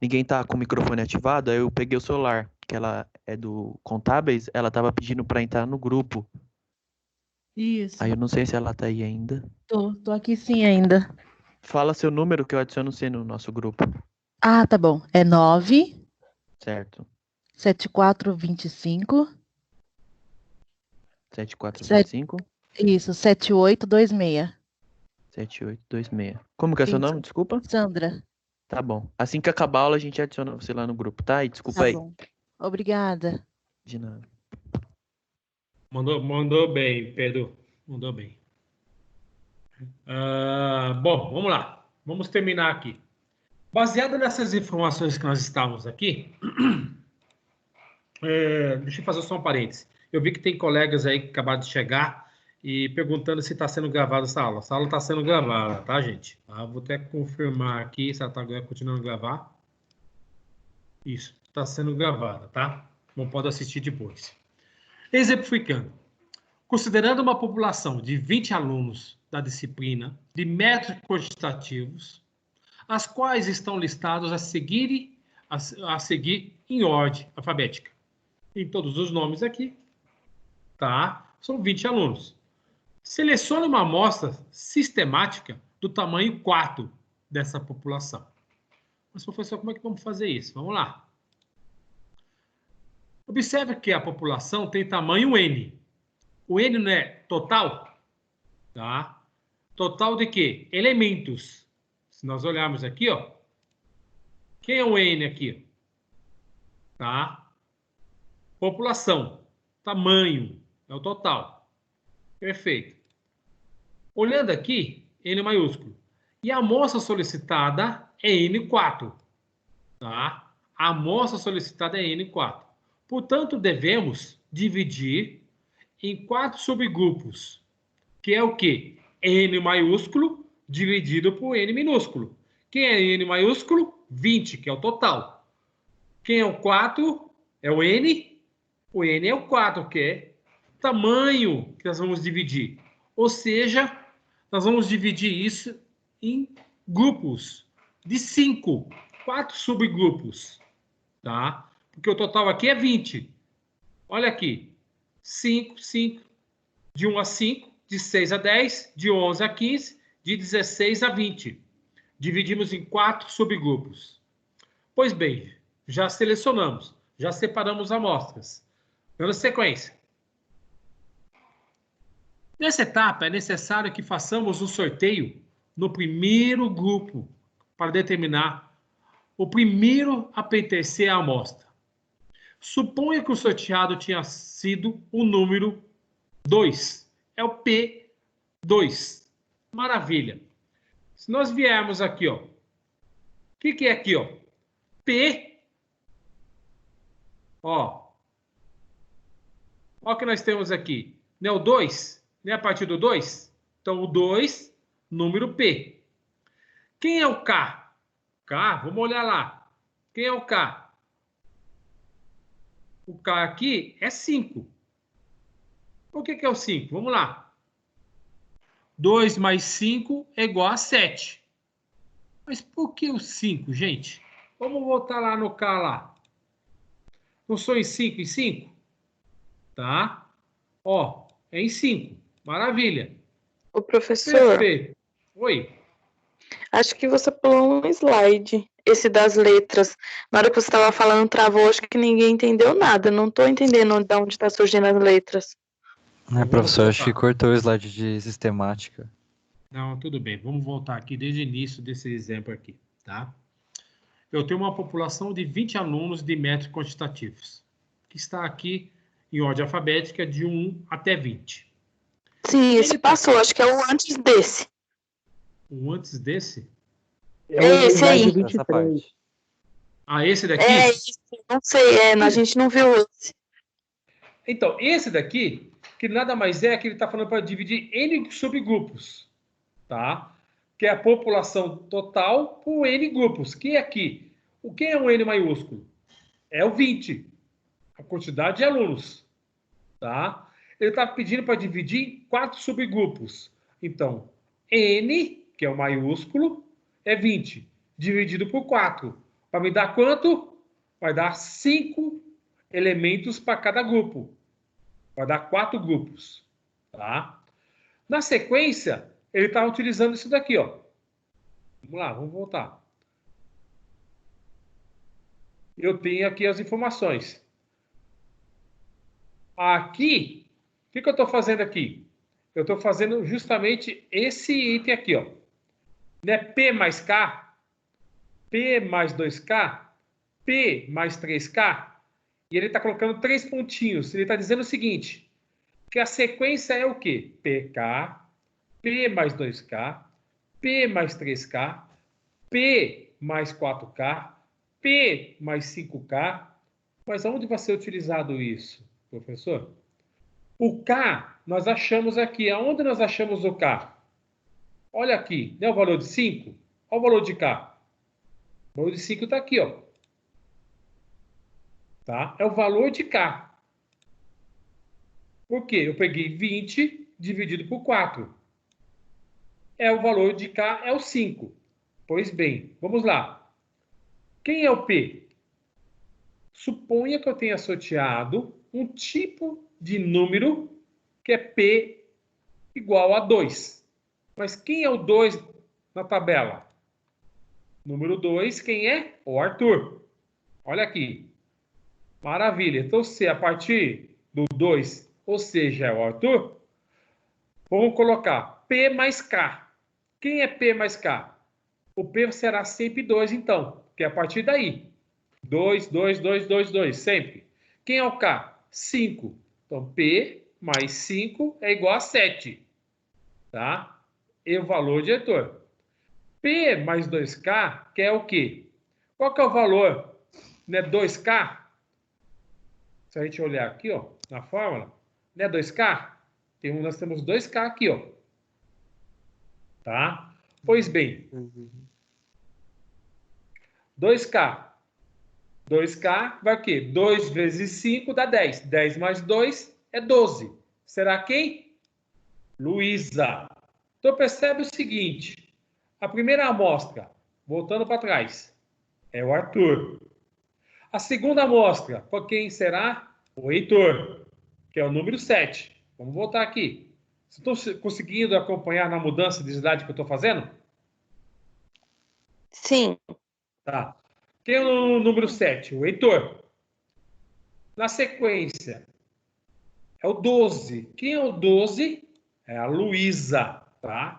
Ninguém tá com o microfone ativado, aí eu peguei o celular, que ela é do contábeis, ela tava pedindo para entrar no grupo. Isso. Aí eu não sei se ela tá aí ainda. Tô aqui sim ainda. Fala seu número que eu adiciono você no nosso grupo. Ah, tá bom. É 9 Certo. 7425. 7425 Isso, 7826. 7826. Como que é seu Isso. nome? Desculpa. Sandra. Tá bom. Assim que acabar a aula, a gente adiciona você lá no grupo, tá? E desculpa Tá aí. bom. Obrigada. De nada. Mandou bem, Pedro. Mandou bem. Bom, vamos lá. Vamos terminar aqui. Baseado nessas informações que nós estávamos aqui, deixa eu fazer só um parênteses. Eu vi que tem colegas aí que acabaram de chegar e perguntando se está sendo gravada essa aula. Essa aula está sendo gravada, tá, gente? Tá? Vou até confirmar aqui se ela está continuando a gravar. Isso, está sendo gravada, tá? Não pode assistir depois. Exemplificando. Considerando uma população de 20 alunos da disciplina de métodos quantitativos, as quais estão listados a seguir em ordem alfabética. Em todos os nomes aqui, tá? São 20 alunos. Selecione uma amostra sistemática do tamanho 4 dessa população. Mas, professor, como é que vamos fazer isso? Vamos lá. Observe que a população tem tamanho N. O N não é total? Tá? Total de quê? Elementos. Se nós olharmos aqui, ó. Quem é o N aqui? Tá? População. Tamanho. É o total. Perfeito. Olhando aqui, N maiúsculo. E a amostra solicitada é N4. Tá? A amostra solicitada é N4. Portanto, devemos dividir em 4 subgrupos, que é o quê? N maiúsculo dividido por N minúsculo. Quem é N maiúsculo? 20, que é o total. Quem é o 4? É o N. O N é o 4, que é o tamanho que nós vamos dividir. Ou seja, nós vamos dividir isso em grupos de 5. 4 subgrupos. Tá? Porque o total aqui é 20. Olha aqui. 5, 5, de 1 a 5, de 6 a 10, de 11 a 15, de 16 a 20. Dividimos em 4 subgrupos. Pois bem, já selecionamos, já separamos amostras. Dando sequência. Nessa etapa, é necessário que façamos um sorteio no primeiro grupo para determinar o primeiro a pertencer à amostra. Suponha que o sorteado tinha sido o número 2. É o P2. Maravilha. Se nós viermos aqui, ó. O que é aqui, ó? P. Ó. Ó o que nós temos aqui. Não é o 2? Não é a partir do 2? Então, o 2, número P. Quem é o K? K, vamos olhar lá. Quem é o K? O K aqui é 5. O que é o 5? Vamos lá. 2 mais 5 é igual a 7. Mas por que o 5, gente? Vamos voltar lá no K lá. Não sou em 5 em 5? Tá? Ó, é em 5. Maravilha. O professor, Perfeito. Oi. acho que você pulou um slide. esse das letras. Na hora que você estava falando, travou, acho que ninguém entendeu nada. Não estou entendendo de onde está surgindo as letras. Professor, acho que cortou o slide de sistemática. Não, tudo bem. Vamos voltar aqui desde o início desse exemplo aqui, tá? Eu tenho uma população de 20 alunos de métodos quantitativos, que está aqui em ordem alfabética de 1 até 20. Sim, esse passou. Acho que é o antes desse. O antes desse? É esse aí. Essa parte. Ah, esse daqui? É isso. Não sei, a gente não viu esse. Então, esse daqui, que nada mais é que ele está falando para dividir N subgrupos, tá? Que é a população total por N grupos. Que é aqui? O que é um N maiúsculo? É o 20. A quantidade de alunos, tá? Ele está pedindo para dividir em 4 subgrupos. Então, N, que é o maiúsculo, é 20. Dividido por 4. Vai me dar quanto? Vai dar 5 elementos para cada grupo. Vai dar 4 grupos, tá? Na sequência, ele está utilizando isso daqui, ó. Vamos lá, vamos voltar. Eu tenho aqui as informações. Aqui, o que eu estou fazendo aqui? Eu estou fazendo justamente esse item aqui, ó. Né? P mais K, P mais 2K, P mais 3K. E ele está colocando 3 pontinhos. Ele está dizendo o seguinte, que a sequência é o quê? PK, P mais 2K, P mais 3K, P mais 4K, P mais 5K. Mas aonde vai ser utilizado isso, professor? O K nós achamos aqui. Aonde nós achamos o K? Olha aqui, né, o valor de 5? Olha o valor de K. O valor de 5 está aqui, ó. Tá? É o valor de K. Por quê? Eu peguei 20 dividido por 4. O valor de K é o 5. Pois bem, vamos lá. Quem é o P? Suponha que eu tenha sorteado um tipo de número que é P igual a 2. Mas quem é o 2 na tabela? Número 2, quem é? O Arthur. Olha aqui. Maravilha. Então, se a partir do 2, ou seja, é o Arthur, vamos colocar P mais K. Quem é P mais K? O P será sempre 2, então, que é a partir daí. 2, 2, 2, 2, 2, sempre. Quem é o K? 5. Então, P mais 5 é igual a 7. Tá? E o valor de Arthur. P mais 2K, que é o quê? Qual que é o valor? Né, 2K? Se a gente olhar aqui, ó, na fórmula, né, 2K? Nós temos 2K aqui, ó. Tá? Pois bem. 2K. 2K vai o quê? 2 vezes 5 dá 10. 10 mais 2 é 12. Será quem? Luísa. Então, percebe o seguinte. A primeira amostra, voltando para trás, é o Arthur. A segunda amostra, por quem será? O Heitor, que é o número 7. Vamos voltar aqui. Vocês estão conseguindo acompanhar na mudança de slide que eu estou fazendo? Sim. Tá. Quem é o número 7? O Heitor. Na sequência, é o 12. Quem é o 12? É a Luísa, tá?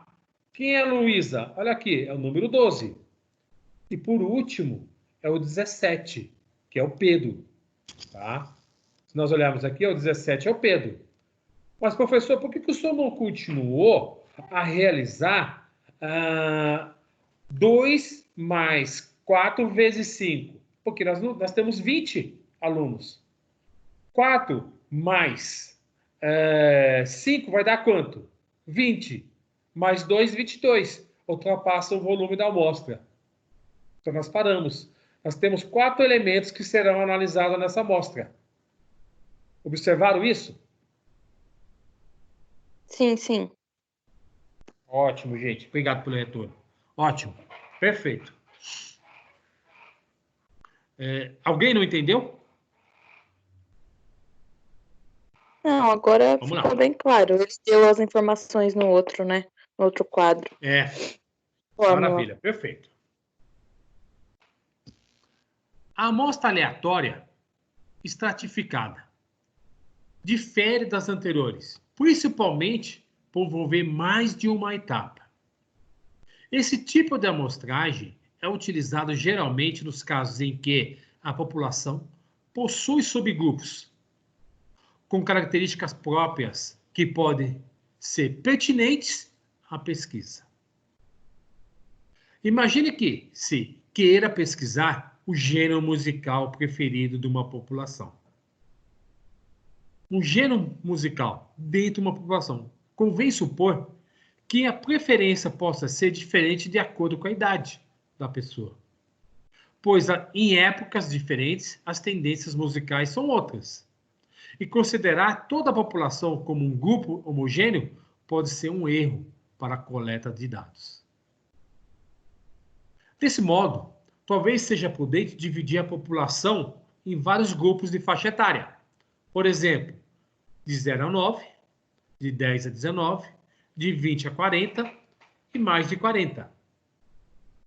Quem é a Luísa? Olha aqui, é o número 12. E por último, é o 17, que é o Pedro, tá? Se nós olharmos aqui, o 17 é o Pedro. Mas, professor, por que o senhor não continuou a realizar 2 mais 4 vezes 5? Porque nós temos 20 alunos. 4 mais 5 vai dar quanto? 20. Mais 2, 22. Ultrapassa o volume da amostra. Então, nós paramos. Nós temos 4 elementos que serão analisados nessa amostra. Observaram isso? Sim, sim. Ótimo, gente. Obrigado pelo retorno. Ótimo. Perfeito. Alguém não entendeu? Não, agora ficou bem claro. Ele deu as informações no outro, né? No outro quadro. Maravilha. Perfeito. A amostra aleatória estratificada difere das anteriores, principalmente por envolver mais de uma etapa. Esse tipo de amostragem é utilizado geralmente nos casos em que a população possui subgrupos com características próprias que podem ser pertinentes à pesquisa. Imagine que se queira pesquisar o gênero musical preferido de uma população. Um gênero musical dentro de uma população. Convém supor que a preferência possa ser diferente de acordo com a idade da pessoa. Pois em épocas diferentes, as tendências musicais são outras. E considerar toda a população como um grupo homogêneo pode ser um erro para a coleta de dados. Desse modo, talvez seja prudente dividir a população em vários grupos de faixa etária. Por exemplo, de 0 a 9, de 10 a 19, de 20 a 40 e mais de 40.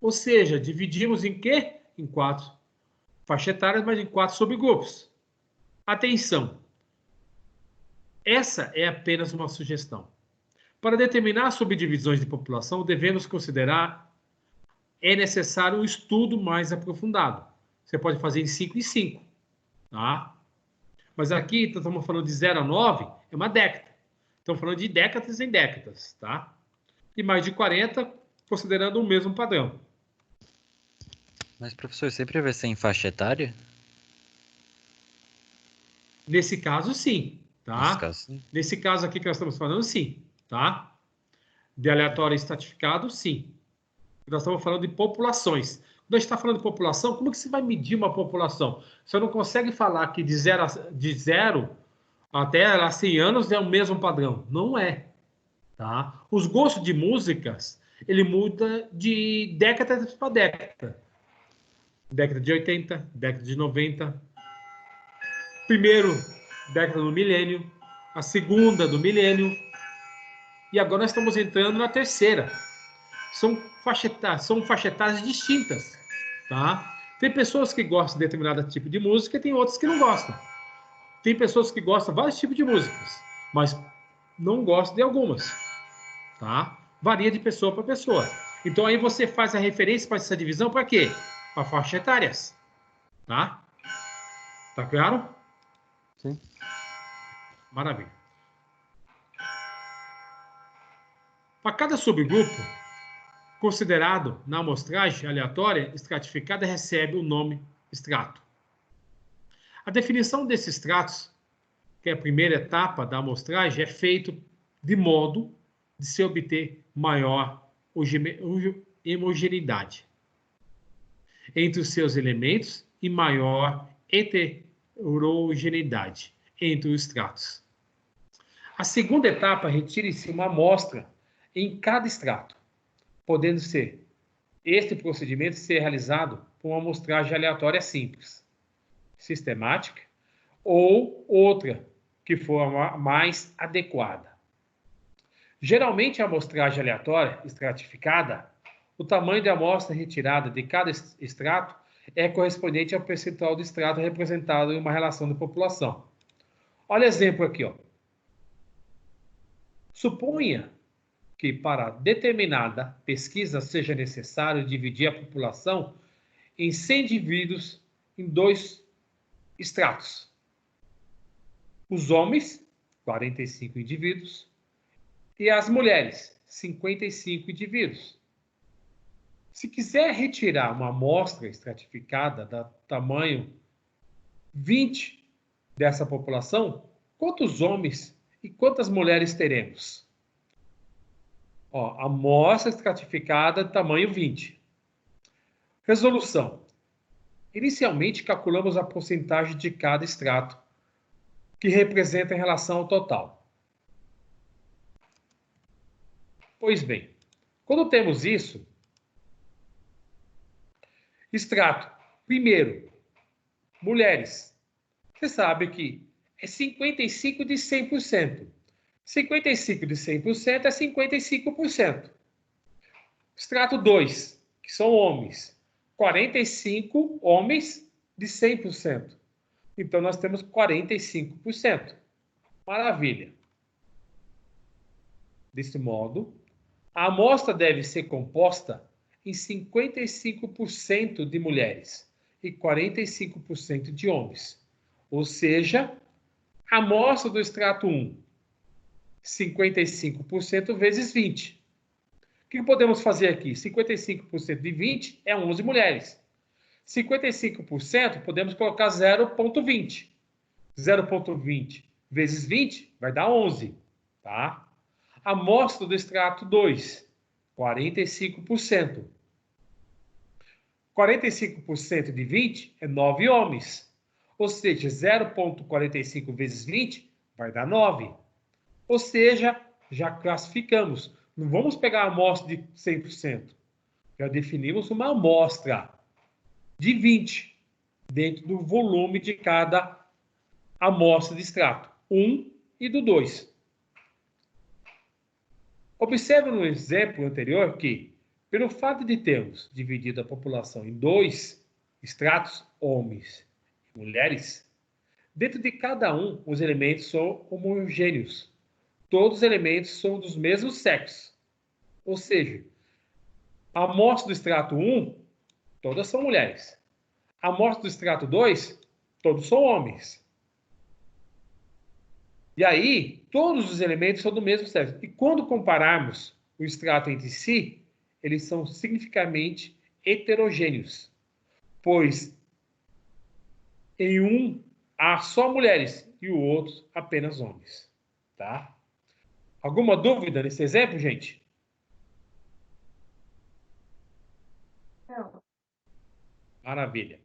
Ou seja, dividimos em quê? Em 4 faixas etárias, mas em 4 subgrupos. Atenção! Essa é apenas uma sugestão. Para determinar subdivisões de população, devemos considerar é necessário um estudo mais aprofundado. Você pode fazer em 5 em 5. Tá? Mas aqui estamos falando de 0 a 9, é uma década. Estamos falando de décadas em décadas. Tá? E mais de 40, considerando o mesmo padrão. Mas, professor, sempre vai ser em faixa etária? Nesse caso, sim. Tá? Nesse caso aqui que nós estamos falando, sim. Tá? De aleatório estratificado, sim. Nós estamos falando de populações. Quando a gente está falando de população, como que você vai medir uma população? Você não consegue falar que de 0 até 100 anos é o mesmo padrão. Não é. Tá? Os gostos de músicas, ele muda de década para década. Década de 80, década de 90. Primeiro, década do milênio. A segunda do milênio. E agora nós estamos entrando na terceira. São faixa etárias distintas, tá? Tem pessoas que gostam de determinado tipo de música e tem outras que não gostam. Tem pessoas que gostam de vários tipos de músicas, mas não gostam de algumas, tá? Varia de pessoa para pessoa. Então aí você faz a referência para essa divisão para quê? Para faixas etárias, tá? Tá claro? Sim. Maravilha. Para cada subgrupo considerado na amostragem aleatória estratificada recebe o nome extrato. A definição desses extratos, que é a primeira etapa da amostragem, é feito de modo de se obter maior homogeneidade entre os seus elementos e maior heterogeneidade entre os extratos. A segunda etapa retira-se uma amostra em cada extrato, podendo ser este procedimento ser realizado por uma amostragem aleatória simples, sistemática, ou outra que for a mais adequada. Geralmente, a amostragem aleatória estratificada, o tamanho da amostra retirada de cada extrato é correspondente ao percentual do extrato representado em uma relação de população. Olha o exemplo aqui, ó. Suponha que para determinada pesquisa seja necessário dividir a população em 100 indivíduos em 2 estratos. Os homens, 45 indivíduos, e as mulheres, 55 indivíduos. Se quiser retirar uma amostra estratificada do tamanho 20 dessa população, quantos homens e quantas mulheres teremos? Ó, amostra estratificada de tamanho 20. Resolução. Inicialmente, calculamos a porcentagem de cada extrato, que representa em relação ao total. Pois bem, quando temos isso, extrato, primeiro, mulheres. Você sabe que é 55 de 100%. 55 de 100% é 55%. Extrato 2, que são homens. 45 homens de 100%. Então, nós temos 45%. Maravilha. Desse modo, a amostra deve ser composta em 55% de mulheres e 45% de homens. Ou seja, a amostra do extrato 1, 55% vezes 20. O que podemos fazer aqui? 55% de 20 é 11 mulheres. 55% podemos colocar 0,20. 0,20 vezes 20 vai dar 11. Tá? Amostra do extrato 2, 45%. 45% de 20 é 9 homens. Ou seja, 0,45 vezes 20 vai dar 9. Ou seja, já classificamos. Não vamos pegar a amostra de 100%. Já definimos uma amostra de 20 dentro do volume de cada amostra de extrato 1 e do 2. Observe no exemplo anterior que, pelo fato de termos dividido a população em 2 extratos, homens e mulheres, dentro de cada um os elementos são homogêneos. Todos os elementos são dos mesmos sexos. Ou seja, a amostra do extrato 1, todas são mulheres. A amostra do extrato 2, todos são homens. E aí, todos os elementos são do mesmo sexo. E quando compararmos o extrato entre si, eles são significativamente heterogêneos. Pois em um há só mulheres e o outro apenas homens. Tá? Alguma dúvida nesse exemplo, gente? Não. Maravilha.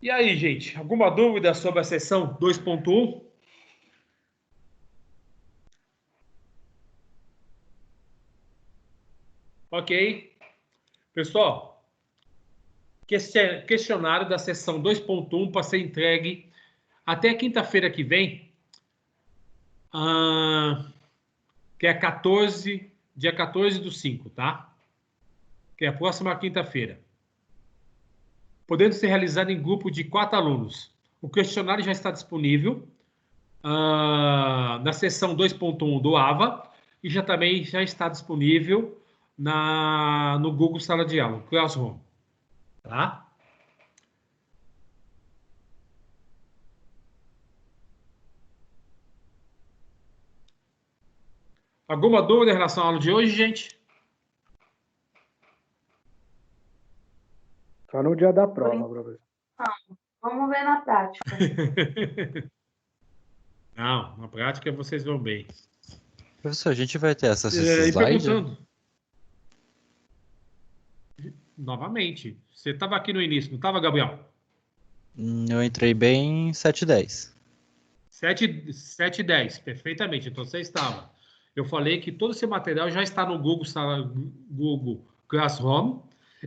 E aí, gente, alguma dúvida sobre a seção 2.1? Ok. Pessoal, questionário da seção 2.1 para ser entregue até quinta-feira que vem, que é dia 14/5, tá? Que é a próxima quinta-feira. Podendo ser realizado em grupo de 4 alunos. O questionário já está disponível na seção 2.1 do AVA e também já está disponível no Google Sala de Aula, Classroom. Tá? Alguma dúvida em relação à aula de hoje, gente? Só no dia da prova, professor. Vamos ver na prática. Não, na prática vocês vão bem. Professor, a gente vai ter essa E slide? perguntando. Novamente, você estava aqui no início, não estava, Gabriel? Eu entrei bem 7h10. 7h10, perfeitamente. Então você estava. Eu falei que todo esse material já está no Google Classroom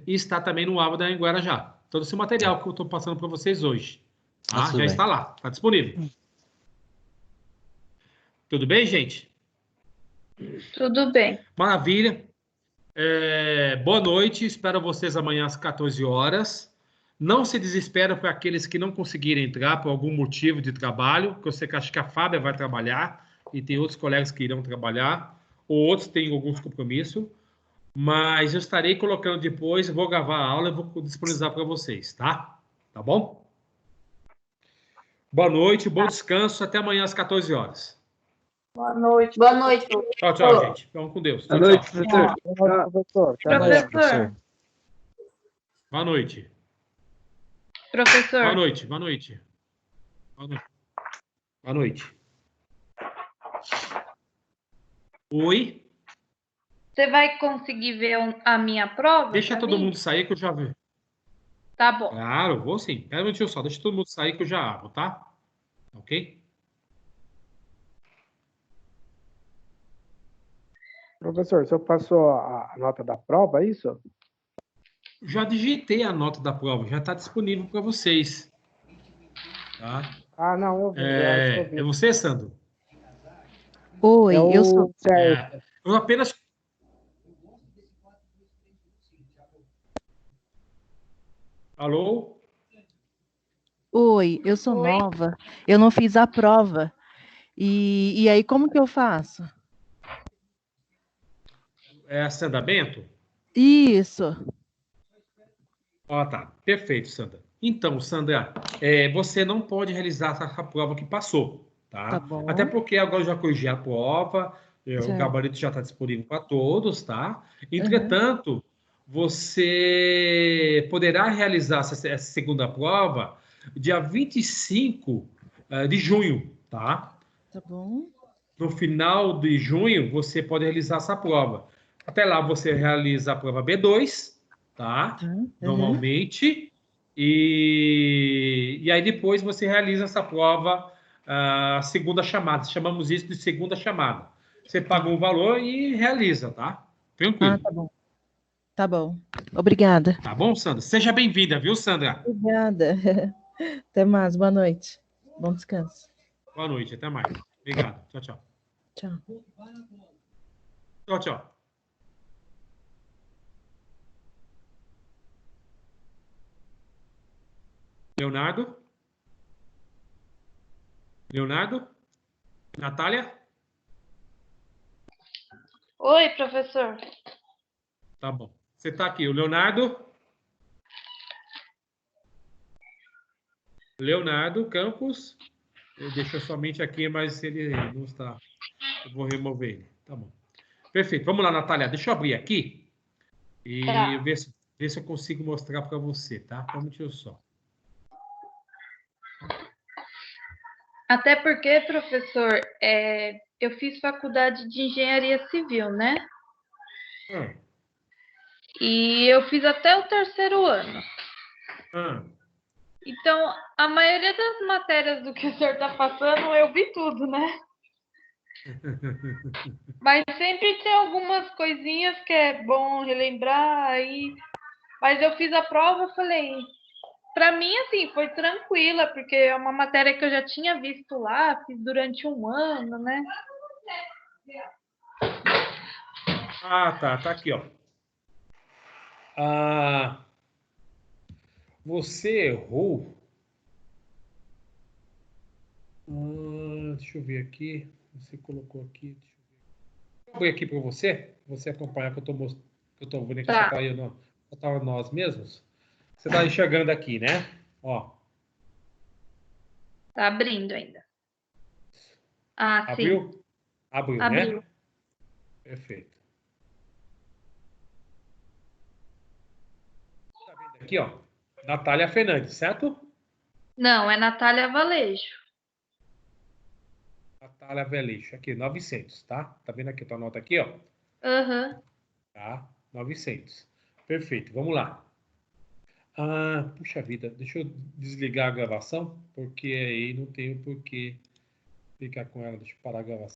e está também no Aba da Anhanguera já. Todo esse material que eu estou passando para vocês hoje. Tá? Já está lá, está disponível. Tudo bem, gente? Tudo bem. Maravilha. Boa noite, espero vocês amanhã às 14 horas. Não se desespera para aqueles que não conseguirem entrar por algum motivo de trabalho, que eu sei que acho que a Fábia vai trabalhar e tem outros colegas que irão trabalhar, ou outros têm alguns compromissos, mas eu estarei colocando depois, vou gravar a aula e vou disponibilizar para vocês, tá? Tá bom? Boa noite, bom descanso, até amanhã às 14 horas. Boa noite. Boa noite. Tchau, tchau, gente. Vamos com Deus. Tchau, Boa noite, tchau. professor. Boa noite, professor. Até amanhã. Professor, Boa noite. professor, Boa noite, boa noite. Boa noite. Boa noite. Oi? você vai conseguir ver a minha prova? Deixa pra todo mim? mundo sair que eu já vejo. Tá bom. Claro, vou sim. Pera um minutinho só. Deixa todo mundo sair que eu já abro, tá? Ok? Professor, o senhor passou a nota da prova, é isso? Já digitei a nota da prova, já está disponível para vocês. Tá? Ah, não, eu vi. eu acho que eu vi. É você, Sandro? Oi, É o eu sou. Sérgio. Eu apenas... Alô? Oi, eu sou Oi. nova, eu não fiz a prova. E aí, como que eu faço? É a Sandra Bento? Isso. Ó, tá. Perfeito, Sandra. Então, Sandra, você não pode realizar essa prova que passou, Tá tá? Até bom. porque agora eu já corrigi a prova, o Certo. gabarito já está disponível para todos, tá? Uhum. Entretanto, você poderá realizar essa segunda prova dia 25 de junho, tá? Tá bom. No final de junho, você pode realizar essa prova. Até lá, você realiza a prova B2, tá? Tá. Uhum. Normalmente. E aí depois você realiza essa prova, segunda chamada. Chamamos isso de segunda chamada. Você paga um valor e realiza, tá? Ah, Tranquilo. tá bom. Tá bom. Obrigada. Tá bom, Sandra? Seja bem-vinda, viu, Sandra? Obrigada. Até mais. Boa noite. Bom descanso. Boa noite, até mais. Obrigado. Tchau, tchau. Tchau. Tchau, tchau. Leonardo? Leonardo? Natália? Oi, professor. Tá bom. Você está aqui, o Leonardo? Leonardo Campos. Ele deixou somente aqui, mas ele não está. Eu vou remover ele. Tá bom. Perfeito. Vamos lá, Natália. Deixa eu abrir aqui e Tá. ver se eu consigo mostrar para você, tá? Vamos deixa eu só. Até porque, professor, eu fiz faculdade de engenharia civil, né? Ah, E eu fiz até o terceiro ano. ah. Então, a maioria das matérias do que o senhor está passando, eu vi tudo, né? Mas sempre tem algumas coisinhas que é bom relembrar aí. Mas eu fiz a prova, eu falei, para mim assim, foi tranquila, porque é uma matéria que eu já tinha visto lá, fiz durante um ano, né? Ah, tá. Tá aqui, ó. Ah, você errou. Deixa eu ver aqui. Você colocou aqui. Deixa eu ver. Vou abrir aqui para você acompanhar que eu tô vendo aqui, só Tá, tá aí, só tá nós mesmos. Você tá enxergando aqui, né? Ó, tá abrindo ainda. Ah, sim, abriu? Abriu, né? abriu. Perfeito. Tá vendo aqui, ó? Natália Fernandes, certo? Não, é Natália Valejo. Natália Veleixo, aqui, 900, tá? Tá vendo aqui a tua nota aqui, ó? Aham. Tá? 900. Perfeito, vamos lá. Puxa vida, deixa eu desligar a gravação, porque aí não tenho por que ficar com ela. Deixa eu parar a gravação.